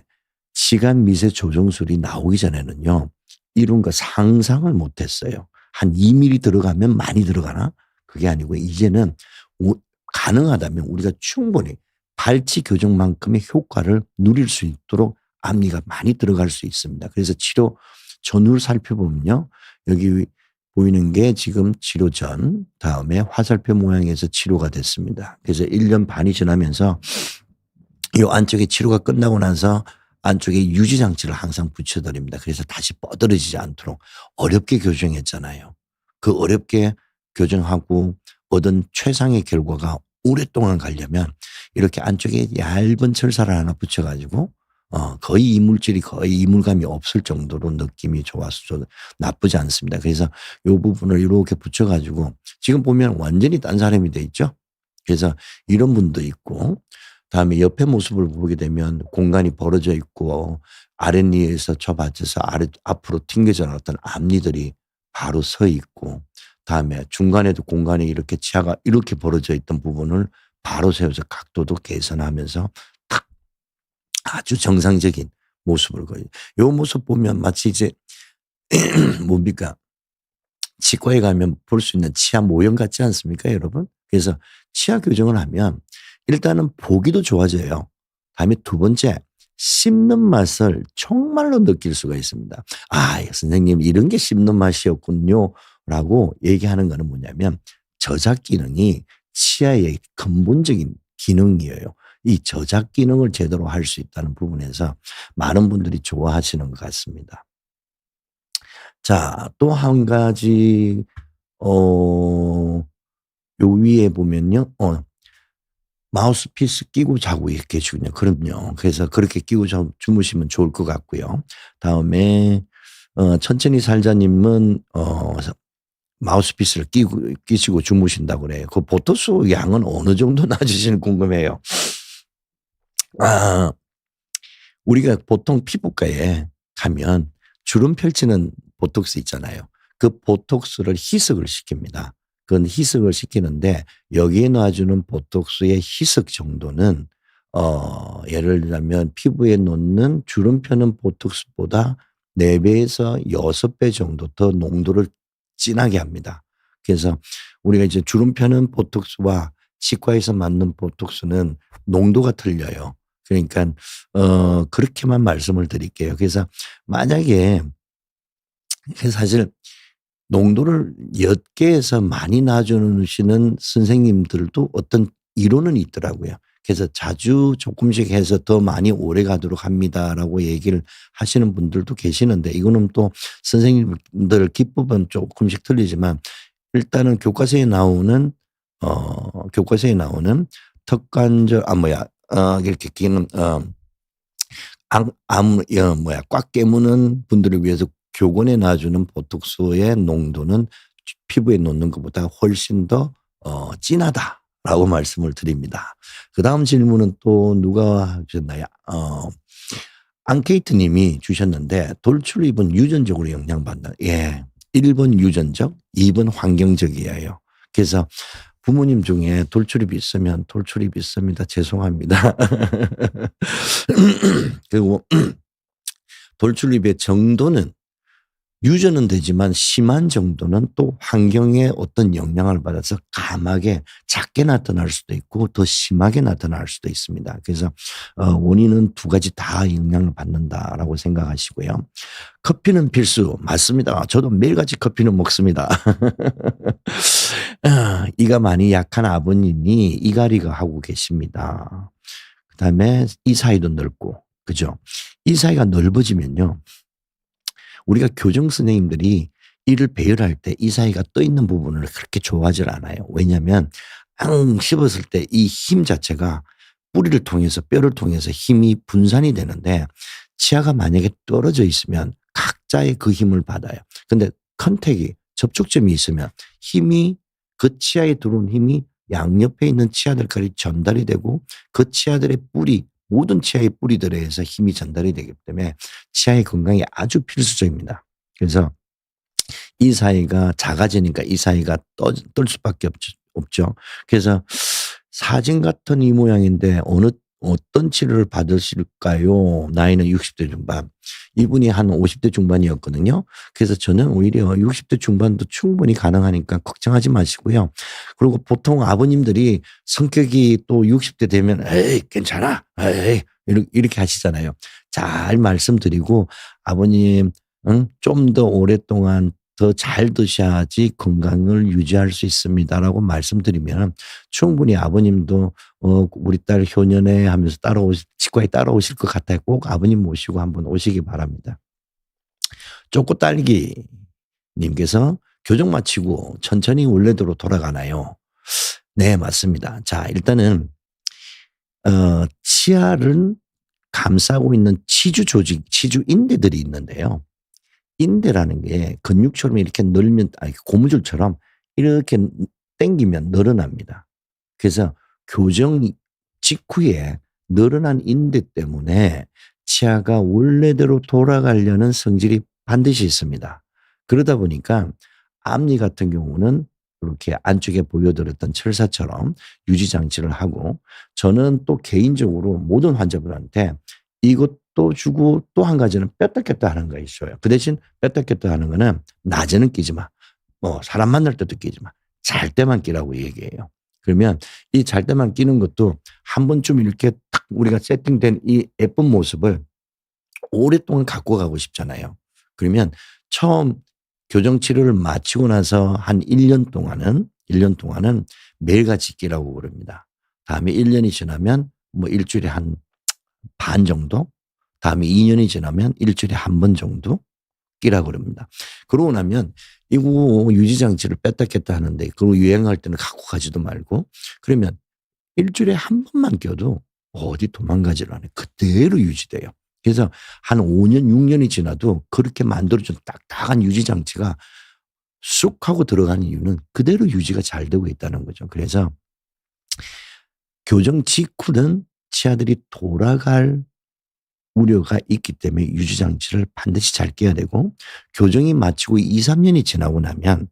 치간 미세 조정술이 나오기 전에는요. 이런 거 상상을 못했어요. 한 2mm 들어가면 많이 들어가나? 그게 아니고 이제는 가능하다면 우리가 충분히 발치 교정만큼의 효과를 누릴 수 있도록 앞니가 많이 들어갈 수 있습니다. 그래서 치료 전후를 살펴보면요. 여기 보이는 게 지금 치료 전 다음에 화살표 모양에서 치료가 됐습니다. 그래서 1년 반이 지나면서 이 안쪽에 치료가 끝나고 나서 안쪽에 유지장치를 항상 붙여드립니다. 그래서 다시 뻗어지지 않도록 어렵게 교정했잖아요. 그 어렵게 교정하고 얻은 최상의 결과가 오랫동안 가려면 이렇게 안쪽에 얇은 철사를 하나 붙여가지고 거의 이물질이 거의 이물감이 없을 정도로 느낌이 좋아서 나쁘지 않습니다. 그래서 요 부분을 이렇게 붙여 가지고 지금 보면 완전히 딴 사람이 돼 있죠. 그래서 이런 분도 있고 다음에 옆에 모습을 보게 되면 공간이 벌어져 있고 아랫니에서 저 받쳐서 앞으로 튕겨져 나왔던 앞니들이 바로 서 있고 다음에 중간에도 공간이 이렇게 치아가 이렇게 벌어져 있던 부분을 바로 세워서 각도도 개선하면서 딱 아주 정상적인 모습을 요 모습 보면 마치 이제 뭡니까? 치과에 가면 볼 수 있는 치아 모형 같지 않습니까, 여러분? 그래서 치아 교정을 하면 일단은 보기도 좋아져요. 다음에 두 번째, 씹는 맛을 정말로 느낄 수가 있습니다. 아, 선생님 이런 게 씹는 맛이었군요. 라고 얘기하는 거는 뭐냐면 저작 기능이 치아의 근본적인 기능이에요. 이 저작 기능을 제대로 할 수 있다는 부분에서 많은 분들이 좋아하시는 것 같습니다. 자, 또 한 가지 요 위에 보면요. 마우스피스 끼고 자고 계시군요. 그럼요. 그래서 그렇게 끼고 주무시면 좋을 것 같고요. 다음에 천천히 살자님은 마우스피스를 끼시고 주무신다고 그래요. 그 보톡스 양은 어느 정도 놔주시는 궁금해요. 우리가 보통 피부과에 가면 주름 펼치는 보톡스 있잖아요. 그 보톡스를 희석을 시킵니다. 그건 희석을 시키는데 여기에 놔주는 보톡스의 희석 정도는 예를 들자면 피부에 놓는 주름 펴는 보톡스보다 4배에서 6배 정도 더 농도를 진하게 합니다. 그래서 우리가 이제 주름 펴는 보톡스와 치과에서 맞는 보톡스는 농도가 틀려요. 그러니까 그렇게만 말씀을 드릴게요. 그래서 만약에 사실 농도를 옅게해서 많이 놔주시는 선생님들도 어떤 이론은 있더라고요. 그래서 자주 조금씩 해서 더 많이 오래 가도록 합니다라고 얘기를 하시는 분들도 계시는데 이거는 또 선생님들 기법은 조금씩 틀리지만 일단은 교과서에 나오는 턱관절 이렇게 끼는 꽉 깨무는 분들을 위해서 교권에 놔주는 보톡스의 농도는 피부에 놓는 것보다 훨씬 더 진하다라고 말씀을 드립니다. 그다음 질문은 또 누가 주셨나요? 앙케이트 님이 주셨는데 돌출입은 유전적으로 영향받는다. 예. 1번 유전적, 2번 환경적이에요. 그래서 부모님 중에 돌출입이 있습니다. 죄송합니다. 그리고 돌출입의 정도는 유전은 되지만 심한 정도는 또 환경의 어떤 영향을 받아서 감하게 작게 나타날 수도 있고 더 심하게 나타날 수도 있습니다. 그래서 원인은 두 가지 다 영향을 받는다라고 생각하시고요. 커피는 필수 맞습니다. 저도 매일같이 커피는 먹습니다. 이가 많이 약한 아버님이 이갈이가 하고 계십니다. 그다음에 이 사이도 넓고 그죠? 이 사이가 넓어지면요. 우리가 교정 선생님들이 이를 배열할 때 이 사이가 떠 있는 부분을 그렇게 좋아하지 않아요. 왜냐하면 씹었을 때 이 힘 자체가 뿌리를 통해서 뼈를 통해서 힘이 분산이 되는데 치아가 만약에 떨어져 있으면 각자의 그 힘을 받아요. 근데 컨택이 접촉점이 있으면 힘이 그 치아에 들어온 힘이 양옆에 있는 치아들까지 전달이 되고 그 치아들의 뿌리 모든 치아의 뿌리들에 의해서 힘이 전달이 되기 때문에 치아의 건강이 아주 필수적입니다. 그래서 이 사이가 작아지니까 이 사이가 떨 수밖에 없죠. 그래서 사진 같은 이 모양인데 어떤 치료를 받으실까요? 나이는 60대 중반. 이분이 한 50대 중반이었거든요. 그래서 저는 오히려 60대 중반도 충분히 가능하니까 걱정하지 마시고요. 그리고 보통 아버님들이 성격이 또 60대 되면 에이 괜찮아. 에이 이렇게 하시잖아요. 잘 말씀드리고 아버님 좀 더 오랫동안 더 잘 드셔야지 건강을 유지할 수 있습니다라고 말씀드리면 충분히 아버님도 우리 딸 효년에 하면서 치과에 따라오실 것 같아요. 꼭 아버님 모시고 한번 오시기 바랍니다. 쪼꼬딸기 님께서 교정 마치고 천천히 원래대로 돌아가나요? 네, 맞습니다. 자, 일단은 치아는 감싸고 있는 치주 조직, 치주 인대들이 있는데요. 인대라는 게 근육처럼 이렇게 늘면, 아니, 고무줄처럼 이렇게 당기면 늘어납니다. 그래서 교정 직후에 늘어난 인대 때문에 치아가 원래대로 돌아가려는 성질이 반드시 있습니다. 그러다 보니까 앞니 같은 경우는 이렇게 안쪽에 보여드렸던 철사처럼 유지장치를 하고, 저는 또 개인적으로 모든 환자분한테 이것도 주고 또 한 가지는 뺐다 꼈다 하는 거 있어요. 그 대신 뺐다 꼈다 하는 거는 낮에는 끼지 마. 사람 만날 때도 끼지 마. 잘 때만 끼라고 얘기해요. 그러면 이 잘 때만 끼는 것도 한 번쯤 이렇게 탁 우리가 세팅된 이 예쁜 모습을 오랫동안 갖고 가고 싶잖아요. 그러면 처음 교정 치료를 마치고 나서 한 1년 동안은 매일같이 끼라고 그럽니다. 다음에 1년이 지나면 뭐 일주일에 한 반 정도, 다음에 2년이 지나면 일주일에 한 번 정도 끼라고 그럽니다. 그러고 나면 이거 유지장치를 뺐다 꼈다 하는데 그거 유행할 때는 갖고 가지도 말고, 그러면 일주일에 한 번만 껴도 어디 도망가지를 않아요. 그대로 유지돼요. 그래서 한 5년, 6년이 지나도 그렇게 만들어준 딱딱한 유지장치가 쑥 하고 들어가는 이유는 그대로 유지가 잘 되고 있다는 거죠. 그래서 교정 직후는 치아들이 돌아갈 우려가 있기 때문에 유지장치를 반드시 잘 끼야 되고, 교정이 마치고 2, 3년이 지나고 나면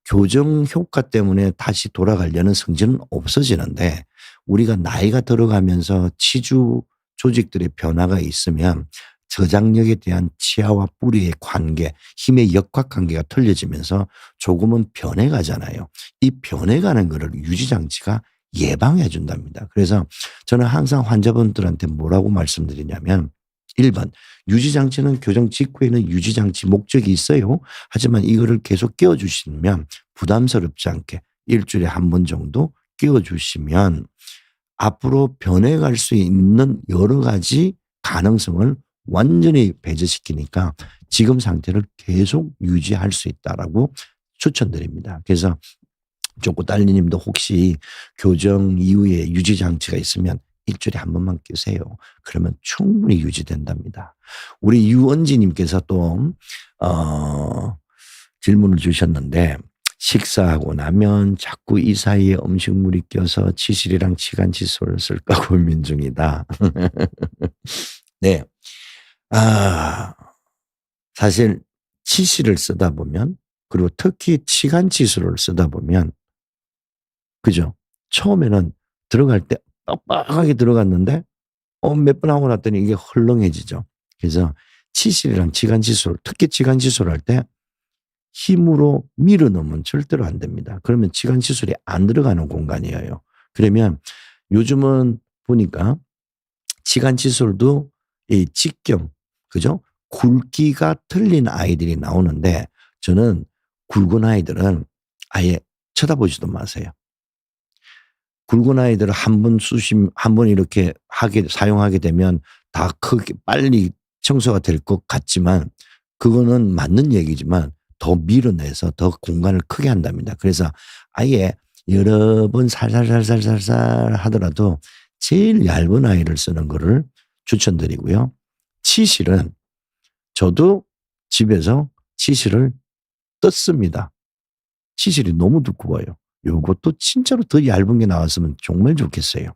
교정 효과 때문에 다시 돌아가려는 성질은 없어지는데, 우리가 나이가 들어가면서 치주 조직들의 변화가 있으면 저장력에 대한 치아와 뿌리의 관계, 힘의 역학관계가 틀려지면서 조금은 변해가잖아요. 이 변해가는 거를 유지장치가 예방해 준답니다. 그래서 저는 항상 환자분들한테 뭐라고 말씀드리냐면, 1번, 유지장치는 교정 직후에는 유지장치 목적이 있어요. 하지만 이거를 계속 끼워주시면 부담스럽지 않게 일주일에 한 번 정도 끼워주시면 앞으로 변해갈 수 있는 여러 가지 가능성을 완전히 배제시키니까 지금 상태를 계속 유지할 수 있다라고 추천드립니다. 그래서 쪼꼬달리님도 혹시 교정 이후에 유지장치가 있으면 일주일에 한 번만 끼세요. 그러면 충분히 유지된답니다. 우리 유언지님께서 또 질문을 주셨는데, 식사하고 나면 자꾸 이 사이에 음식물이 껴서 치실이랑 치간칫솔을 쓸까 고민 중이다. 네. 사실 치실을 쓰다 보면, 그리고 특히 치간칫솔을 쓰다 보면, 그죠? 처음에는 들어갈 때 빡빡하게 들어갔는데 몇 번 하고 났더니 이게 헐렁해지죠. 그래서 치실이랑 치간칫솔, 특히 치간칫솔 할 때 힘으로 밀어 넣으면 절대로 안 됩니다. 그러면 치간칫솔이 안 들어가는 공간이에요. 그러면 요즘은 보니까 치간칫솔도 이 직경, 그죠? 굵기가 틀린 아이들이 나오는데, 저는 굵은 아이들은 아예 쳐다보지도 마세요. 굵은 아이들을 한 번 이렇게 사용하게 되면 다 크게 빨리 청소가 될 것 같지만, 그거는 맞는 얘기지만 더 밀어내서 더 공간을 크게 한답니다. 그래서 아예 여러 번 살살살살살살 하더라도 제일 얇은 아이를 쓰는 거를 추천드리고요. 치실은 저도 집에서 치실을 떴습니다. 치실이 너무 두꺼워요. 요것도 진짜로 더 얇은 게 나왔으면 정말 좋겠어요.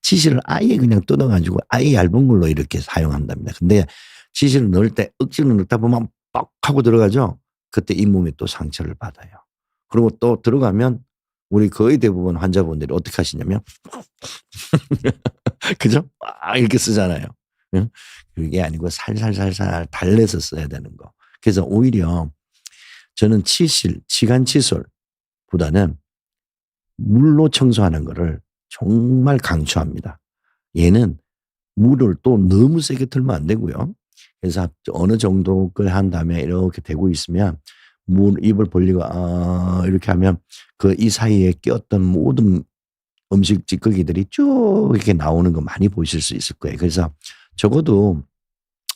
치실을 아예 그냥 뜯어가지고 아예 얇은 걸로 이렇게 사용한답니다. 근데 치실을 넣을 때 억지로 넣다 보면 빡 하고 들어가죠. 그때 잇몸이 또 상처를 받아요. 그리고 또 들어가면 우리 거의 대부분 환자분들이 어떻게 하시냐면 그죠? 이렇게 쓰잖아요. 그게 아니고 살살살살 달래서 써야 되는 거. 그래서 오히려 저는 치실, 치간칫솔보다는 물로 청소하는 거를 정말 강추합니다. 얘는 물을 또 너무 세게 틀면 안 되고요. 그래서 어느 정도 걸 한 다음에 이렇게 대고 있으면 입을 벌리고 이렇게 하면 그 이 사이에 꼈던 모든 음식 찌꺼기들이 쭉 이렇게 나오는 거 많이 보실 수 있을 거예요. 그래서 적어도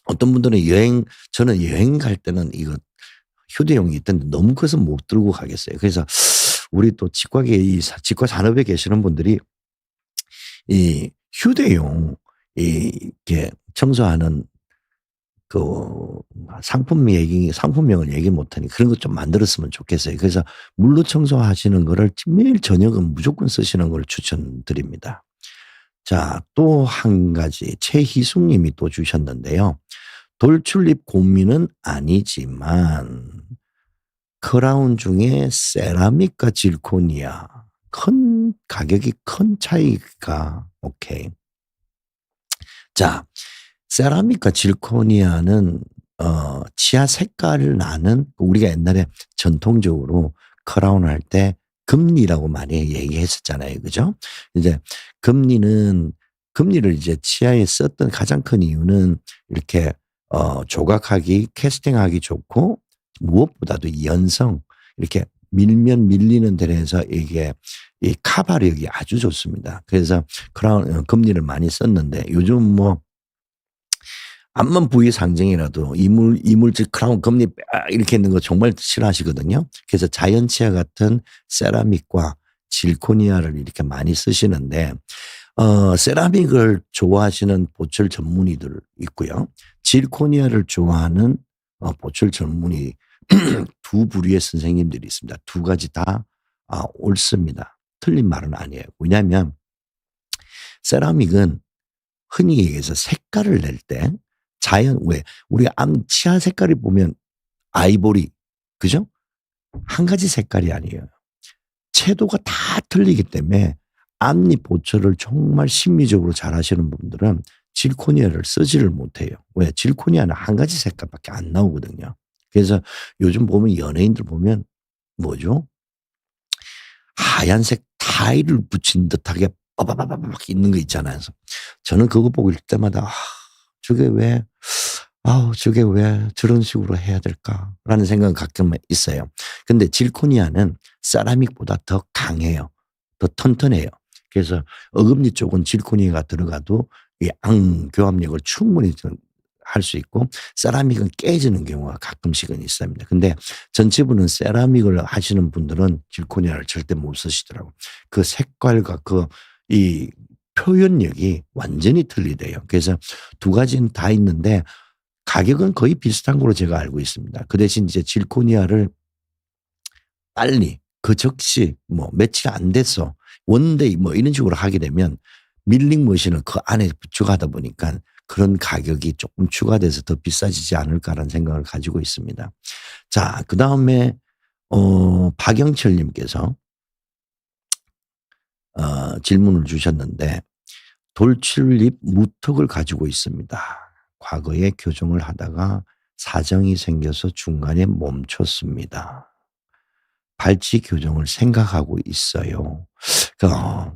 어떤 분들은 저는 여행 갈 때는 이거 휴대용이 있던데 너무 커서 못 들고 가겠어요. 그래서 우리 또 치과 산업에 계시는 분들이 이 휴대용 이렇게 청소하는 그 상품명을 얘기 못하니 그런 것 좀 만들었으면 좋겠어요. 그래서 물로 청소하시는 거를 매일 저녁은 무조건 쓰시는 걸 추천드립니다. 자, 또 한 가지 최희숙 님이 또 주셨는데요. 돌출입 고민은 아니지만 크라운 중에 세라믹과 질코니아 가격이 큰 차이가 오케이. 자, 세라믹과 질코니아는 치아 색깔을 나는 우리가 옛날에 전통적으로 크라운 할 때 금리라고 많이 얘기했었잖아요. 그죠? 이제 금리를 이제 치아에 썼던 가장 큰 이유는 이렇게 조각하기, 캐스팅하기 좋고 무엇보다도 연성 이렇게 밀면 밀리는 데에서 이게 이 카바력이 아주 좋습니다. 그래서 크라운 금리를 많이 썼는데 요즘 뭐 앞만 부위 상징이라도 이물질 크라운 금리 이렇게 있는 거 정말 싫어하시거든요. 그래서 자연 치아 같은 세라믹과 질코니아를 이렇게 많이 쓰시는데 세라믹을 좋아하시는 보철 전문의들 있고요. 질코니아를 좋아하는 보철 전문의 두 부류의 선생님들이 있습니다. 두 가지 다 옳습니다. 틀린 말은 아니에요. 왜냐하면 세라믹은 흔히 얘기해서 색깔을 낼 때 왜 우리 치아 색깔을 보면 아이보리 그죠? 한 가지 색깔이 아니에요. 채도가 다 틀리기 때문에 앞니 보철을 정말 심미적으로 잘하시는 분들은 질코니아를 쓰지를 못해요. 왜? 질코니아는 한 가지 색깔밖에 안 나오거든요. 그래서 요즘 보면 연예인들 보면 뭐죠? 하얀색 타일을 붙인 듯하게 빠바바바박 있는 거 있잖아요. 그래서 저는 그거 보고 있을 때마다 저게 왜 저게 왜 저런 식으로 해야 될까라는 생각은 가끔 있어요. 근데 질코니아는 세라믹보다 더 강해요. 더 튼튼해요. 그래서 어금니 쪽은 질코니아가 들어가도 이 교합력을 충분히 할 수 있고 세라믹은 깨지는 경우가 가끔씩은 있습니다. 근데 전체부는 세라믹을 하시는 분들은 질코니아를 절대 못 쓰시더라고요. 그 색깔과 이 표현력이 완전히 틀리대요. 그래서 두 가지는 다 있는데 가격은 거의 비슷한 걸로 제가 알고 있습니다. 그 대신 이제 질코니아를 빨리 즉시 뭐 며칠 안 돼서 원데이 뭐 이런 식으로 하게 되면 밀링 머신을 그 안에 부착하다 보니까 그런 가격이 조금 추가돼서 더 비싸지지 않을까라는 생각을 가지고 있습니다. 자, 그다음에 박영철 님께서 질문을 주셨는데 돌출입 무턱을 가지고 있습니다. 과거에 교정을 하다가 사정이 생겨서 중간에 멈췄습니다. 발치 교정을 생각하고 있어요.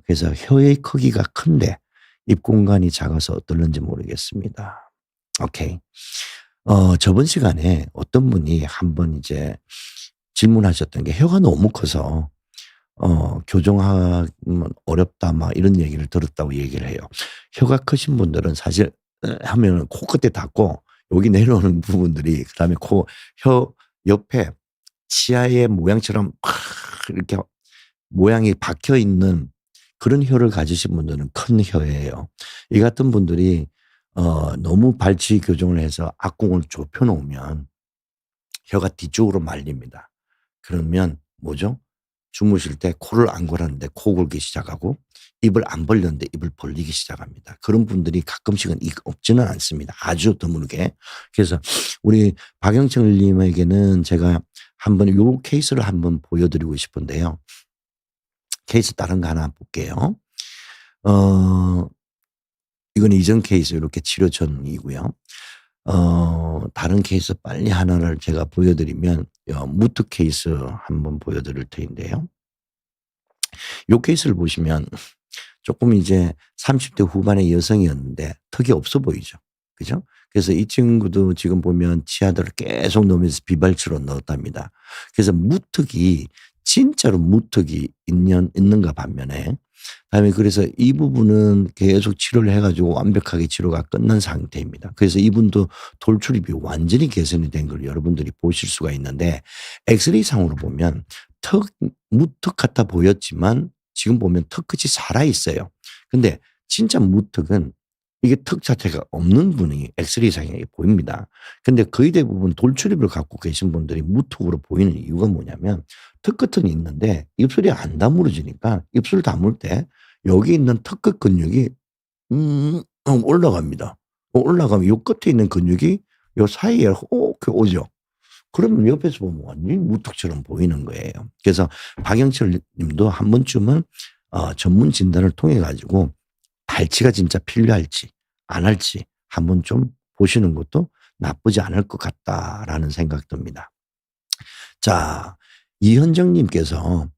그래서 혀의 크기가 큰데 입 공간이 작아서 어떨는지 모르겠습니다. 오케이. 저번 시간에 어떤 분이 한번 이제 질문하셨던 게 혀가 너무 커서 교정하면 어렵다 막 이런 얘기를 들었다고 얘기를 해요. 혀가 크신 분들은 사실 하면은 코끝에 닿고 여기 내려오는 부분들이 그다음에 혀 옆에 치아의 모양처럼 이렇게 모양이 박혀 있는 그런 혀를 가지신 분들은 큰 혀예요. 이 같은 분들이 너무 발치 교정을 해서 악궁을 좁혀 놓으면 혀가 뒤쪽으로 말립니다. 그러면 뭐죠? 주무실 때 코를 안 골았는데 코 골기 시작하고 입을 안 벌렸는데 입을 벌리기 시작합니다. 그런 분들이 가끔씩은 없지는 않습니다. 아주 드물게. 그래서 우리 박영철 님에게는 제가 한번 요 케이스를 한번 보여드리고 싶은데요. 케이스 다른 거 하나 볼게요. 이건 이전 케이스 이렇게 치료 전이고요. 다른 케이스 빨리 하나를 제가 보여드리면 무트 케이스 한번 보여드릴 텐데요. 요 케이스를 보시면 조금 이제 30대 후반의 여성이었는데 턱이 없어 보이죠. 그죠? 그래서 이 친구도 지금 보면 치아들을 계속 넣으면서 비발치로 넣었답니다. 그래서 진짜로 무턱이 있는가 반면에 다음에 그래서 이 부분은 계속 치료를 해가지고 완벽하게 치료가 끝난 상태입니다. 그래서 이분도 돌출입이 완전히 개선이 된 걸 여러분들이 보실 수가 있는데 엑스레이 상으로 보면 무턱 같아 보였지만 지금 보면 턱 끝이 살아있어요. 근데 진짜 무턱은 이게 턱 자체가 없는 분이 엑스레이상에 보입니다. 근데 거의 대부분 돌출입을 갖고 계신 분들이 무턱으로 보이는 이유가 뭐냐면 턱 끝은 있는데 입술이 안 다물어지니까 입술 다물 때 여기 있는 턱 끝 근육이 올라갑니다. 올라가면 요 끝에 있는 근육이 요 사이에 이렇게 오죠. 그러면 옆에서 보면 완전히 무턱처럼 보이는 거예요. 그래서 박영철 님도 한 번쯤은 전문 진단을 통해 가지고 발치가 진짜 필요할지 안 할지 한번 좀 보시는 것도 나쁘지 않을 것 같다라는 생각 듭니다. 자, 이현정 님께서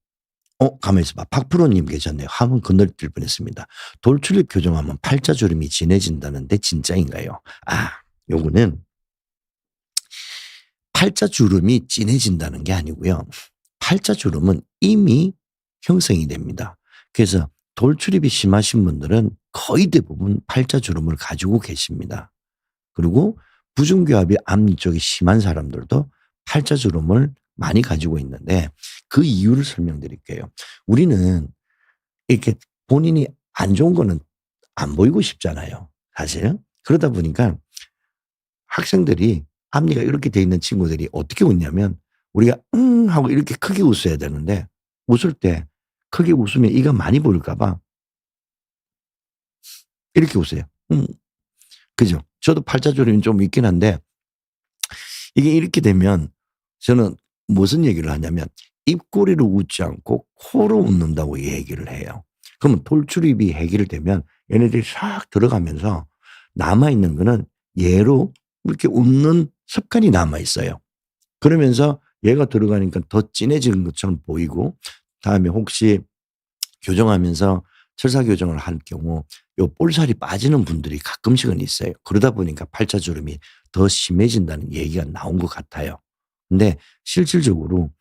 가만히 있어봐. 박프로 님 계셨네요. 한번 건너뛸 뻔했습니다. 돌출입 교정하면 팔자주름이 진해진다는데 진짜인가요? 요거는 팔자주름이 진해진다는 게 아니고요. 팔자주름은 이미 형성이 됩니다. 그래서 돌출입이 심하신 분들은 거의 대부분 팔자주름을 가지고 계십니다. 그리고 부중교합이 앞니 쪽이 심한 사람들도 팔자주름을 많이 가지고 있는데 그 이유를 설명드릴게요. 우리는 이렇게 본인이 안 좋은 거는 안 보이고 싶잖아요. 사실. 그러다 보니까 학생들이 앞니가 이렇게 돼 있는 친구들이 어떻게 웃냐면 우리가 하고 이렇게 크게 웃어야 되는데 웃을 때 크게 웃으면 이가 많이 보일까 봐 이렇게 웃어요. 그죠? 저도 팔자주름이 좀 있긴 한데 이게 이렇게 되면 저는 무슨 얘기를 하냐면 입꼬리로 웃지 않고 코로 웃는다고 얘기를 해요. 그러면 돌출입이 해결되면 얘네들이 싹 들어가면서 남아있는 거는 얘로 이렇게 웃는 습관이 남아있어요. 그러면서 얘가 들어가니까 더 진해지는 것처럼 보이고 다음에 혹시 교정하면서 철사 교정을 할 경우 요 볼살이 빠지는 분들이 가끔씩은 있어요. 그러다 보니까 팔자주름이 더 심해진다는 얘기가 나온 것 같아요. 근데 실질적으로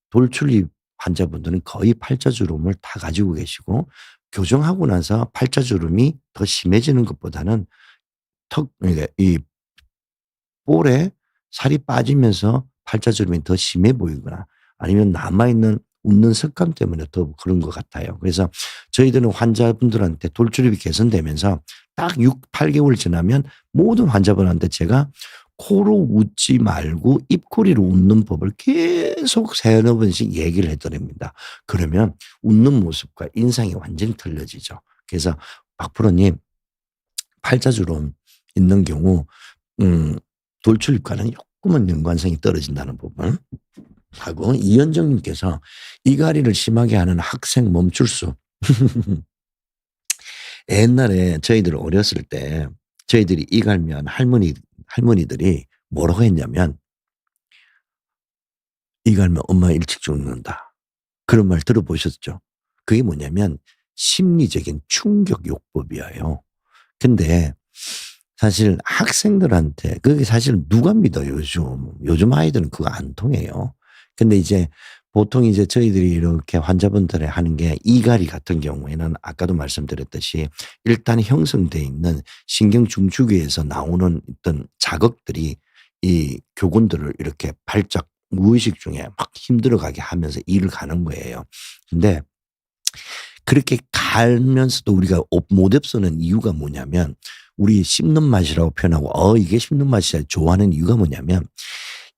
돌출입 환자분들은 거의 팔자주름을 다 가지고 계시고 교정하고 나서 팔자주름이 더 심해지는 것보다는 그러니까 이 볼에 살이 빠지면서 팔자주름이 더 심해 보이거나 아니면 남아있는 웃는 습관 때문에 더 그런 것 같아요. 그래서 저희들은 환자분들한테 돌출입이 개선되면서 딱 6, 8개월 지나면 모든 환자분한테 제가 코로 웃지 말고 입꼬리로 웃는 법을 계속 세너 번씩 얘기를 해드립니다. 그러면 웃는 모습과 인상이 완전히 틀려지죠. 그래서 박프로님 팔자주름 있는 경우 돌출입과는 조금은 연관성이 떨어진다는 부분 하고 이현정님께서 이갈이를 심하게 하는 학생 멈출수. 옛날에 저희들 어렸을 때 저희들이 이갈면 할머니들이 뭐라고 했냐면 이갈면 엄마 일찍 죽는다. 그런 말 들어보셨죠? 그게 뭐냐면 심리적인 충격 요법이에요. 근데 사실 학생들한테 그게 사실 누가 믿어요 요즘 아이들은 그거 안 통해요. 근데 이제 보통 이제 저희들이 이렇게 환자분들에 하는 게 이갈이 같은 경우에는 아까도 말씀드렸듯이 일단 형성돼 있는 신경 중추기에서 나오는 어떤 자극들이 이 교군들을 이렇게 발작 무의식 중에 막 힘들어가게 하면서 일을 가는 거예요. 근데 그렇게 갈면서도 우리가 못 앱서는 이유가 뭐냐면 우리 씹는 맛이라고 표현하고 이게 씹는 맛이야 좋아하는 이유가 뭐냐면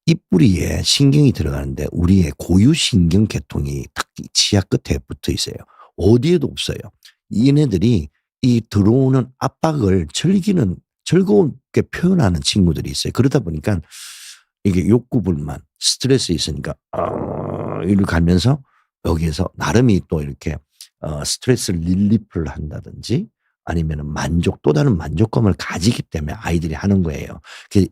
입뿌리에 신경이 들어가는데 우리의 고유신경 계통이 딱 치아 끝에 붙어 있어요. 어디에도 없어요. 얘네들이 이 들어오는 압박을 즐겁게 표현하는 친구들이 있어요. 그러다 보니까 이게 욕구불만 스트레스 있으니까 이를 가면서 여기에서 나름이 또 이렇게 스트레스 릴리프를 한다든지 아니면 또 다른 만족감을 가지기 때문에 아이들이 하는 거예요. 그래서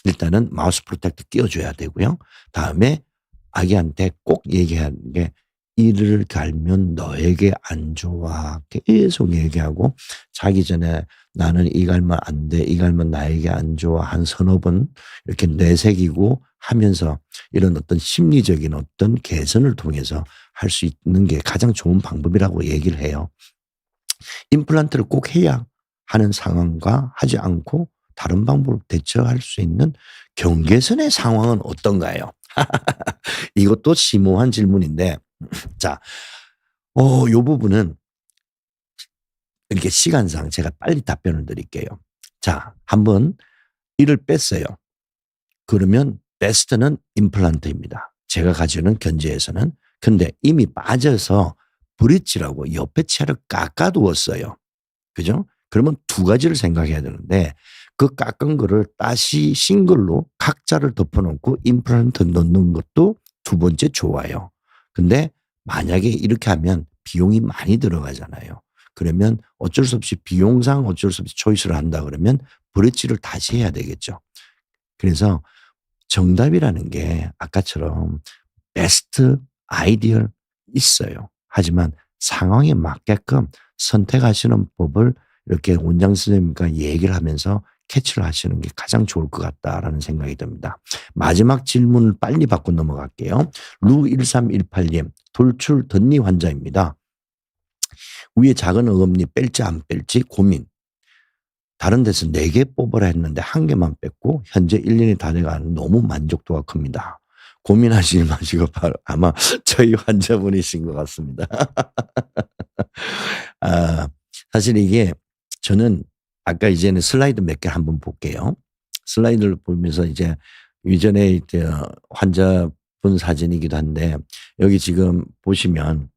일단은 마우스 프로텍터 끼워줘야 되고요. 다음에 아기한테 꼭 얘기하는 게 이를 갈면 너에게 안 좋아. 계속 얘기하고 자기 전에 나는 이 갈면 안 돼. 이 갈면 나에게 안 좋아. 한 서너 번 이렇게 내새기고 하면서 이런 어떤 심리적인 어떤 개선을 통해서 할 수 있는 게 가장 좋은 방법이라고 얘기를 해요. 임플란트를 꼭 해야 하는 상황과 하지 않고 다른 방법으로 대처할 수 있는 경계선의 상황은 어떤가요? 이것도 심오한 질문인데 자, 요 부분은 이렇게 시간상 제가 빨리 답변을 드릴게요. 자, 한번 이를 뺐어요. 그러면 베스트는 임플란트입니다. 제가 가지고 있는 견지에서는. 근데 이미 빠져서 브릿지라고 옆에 치아를 깎아두었어요. 그죠? 그러면 두 가지를 생각해야 되는데 그 깎은 거를 다시 싱글로 각자를 덮어놓고 임플란트 넣는 것도 두 번째 좋아요. 근데 만약에 이렇게 하면 비용이 많이 들어가잖아요. 그러면 어쩔 수 없이 비용상 어쩔 수 없이 초이스를 한다 그러면 브릿지를 다시 해야 되겠죠. 그래서 정답이라는 게 아까처럼 베스트, 아이디얼 있어요. 하지만 상황에 맞게끔 선택하시는 법을 이렇게 원장 선생님과 얘기를 하면서 캐치를 하시는 게 가장 좋을 것 같다라는 생각이 듭니다. 마지막 질문을 빨리 받고 넘어갈게요. 루1318님, 돌출 덧니 환자입니다. 위에 작은 어금니 뺄지 안 뺄지 고민. 다른 데서 4개 뽑으라 했는데 1개만 뺐고 현재 1년이 다 돼가는 너무 만족도가 큽니다. 고민하시지 마시고 바로 아마 저희 환자분이신 것 같습니다. 사실 이게 저는 아까 이제는 슬라이드 몇 개 한번 볼게요. 슬라이드를 보면서 이제 이전에 이제 환자분 사진이기도 한데 여기 지금 보시면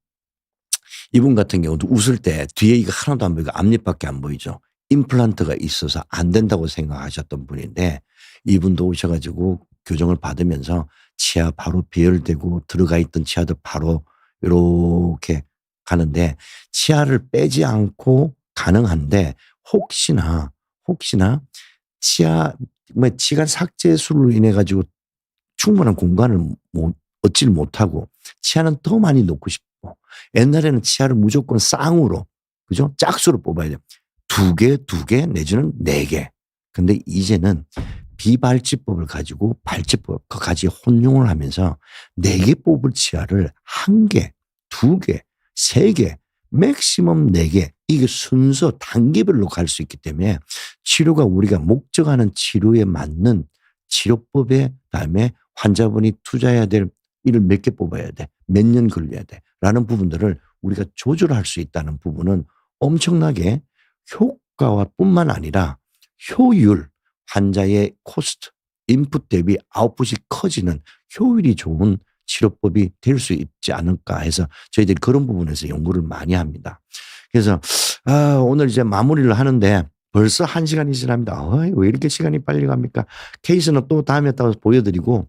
이분 같은 경우도 웃을 때 뒤에 이거 하나도 안 보이고 앞니밖에 안 보이죠. 임플란트가 있어서 안 된다고 생각하셨던 분인데 이분도 오셔가지고 교정을 받으면서 치아 바로 배열되고 들어가 있던 치아도 바로 이렇게 가는데 치아를 빼지 않고 가능한데 혹시나 치간 삭제술로 인해 가지고 충분한 공간을 얻지를 못하고 치아는 더 많이 놓고 싶고 옛날에는 치아를 무조건 쌍으로 그죠? 짝수로 뽑아야 돼요. 2개 내지는 4개. 근데 이제는 비발치법을 가지고 발치법까지 혼용을 하면서 4개 뽑을 치아를 1개, 2개, 3개, 맥시멈 4개 이게 순서 단계별로 갈 수 있기 때문에 치료가 우리가 목적하는 치료에 맞는 치료법에 그다음에 환자분이 투자해야 될 이를 몇 개 뽑아야 돼. 몇 년 걸려야 돼. 라는 부분들을 우리가 조절할 수 있다는 부분은 엄청나게 효과와 뿐만 아니라 효율, 환자의 코스트, 인풋 대비 아웃풋이 커지는 효율이 좋은 치료법이 될 수 있지 않을까 해서 저희들이 그런 부분에서 연구를 많이 합니다. 그래서 오늘 이제 마무리를 하는데 벌써 1시간이 지납니다. 왜 이렇게 시간이 빨리 갑니까? 케이스는 또 다음에 따라서 보여드리고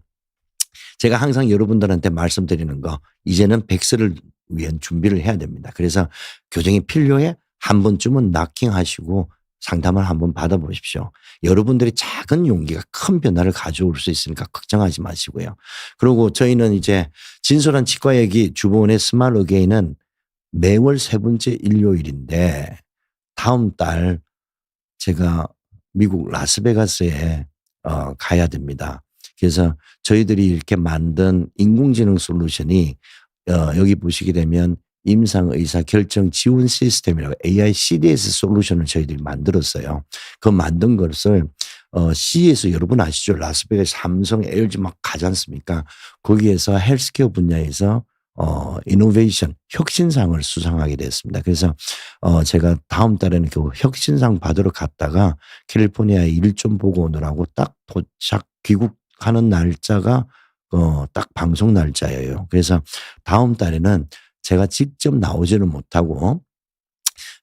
제가 항상 여러분들한테 말씀드리는 거 이제는 백세를 위한 준비를 해야 됩니다. 그래서 교정이 필요해 한 번쯤은 낙킹하시고 상담을 한번 받아보십시오. 여러분들이 작은 용기가 큰 변화를 가져올 수 있으니까 걱정하지 마시고요. 그리고 저희는 이제 진솔한 치과 얘기 주보원의 스마일 어게인은 매월 3번째 일요일인데 다음 달 제가 미국 라스베가스에 가야 됩니다. 그래서 저희들이 이렇게 만든 인공지능 솔루션이 여기 보시게 되면 임상의사 결정 지원 시스템이라고 AI CDS 솔루션을 저희들이 만들었어요. 그 만든 것을 CES 여러분 아시죠? 라스베가스 삼성, LG 막 가지 않습니까? 거기에서 헬스케어 분야에서 이노베이션 혁신상을 수상하게 됐습니다. 그래서 제가 다음 달에는 그 혁신상 받으러 갔다가 캘리포니아에 일 좀 보고 오느라고 딱 도착 귀국하는 날짜가 딱 방송 날짜예요. 그래서 다음 달에는 제가 직접 나오지는 못하고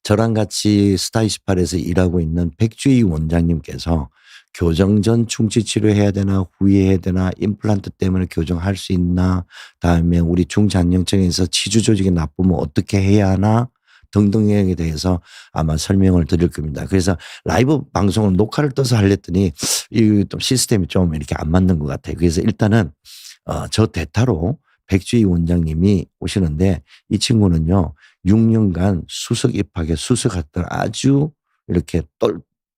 저랑 같이 스타28에서 일하고 있는 백주희 원장님께서 교정 전 충치 치료해야 되나 후에 해야 되나 임플란트 때문에 교정할 수 있나 다음에 우리 중장년층에서 치주 조직이 나쁘면 어떻게 해야 하나 등등에 대해서 아마 설명을 드릴 겁니다. 그래서 라이브 방송을 녹화를 떠서 하랬더니 이 좀 시스템이 좀 이렇게 안 맞는 것 같아요. 그래서 일단은 저 대타로 백주희 원장님이 오시는데 이 친구는요 6년간 수석 입학에 수석했던 아주 이렇게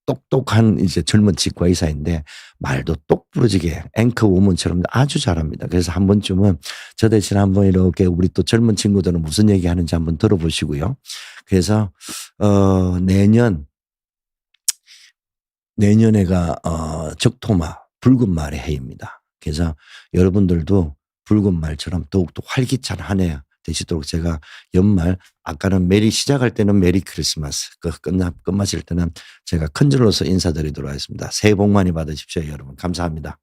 똑똑한 이제 젊은 치과 의사인데 말도 똑부러지게 앵커 우먼처럼 아주 잘합니다. 그래서 한 번쯤은 저 대신 한번 이렇게 우리 또 젊은 친구들은 무슨 얘기 하는지 한번 들어보시고요. 그래서 내년에가 적토마 붉은 말의 해입니다. 그래서 여러분들도 붉은 말처럼 더욱더 활기찬 한 해 되시도록 제가 연말 아까는 시작할 때는 메리 크리스마스 끝마칠 때는 제가 큰절로서 인사드리도록 하겠습니다. 새해 복 많이 받으십시오 여러분. 감사합니다.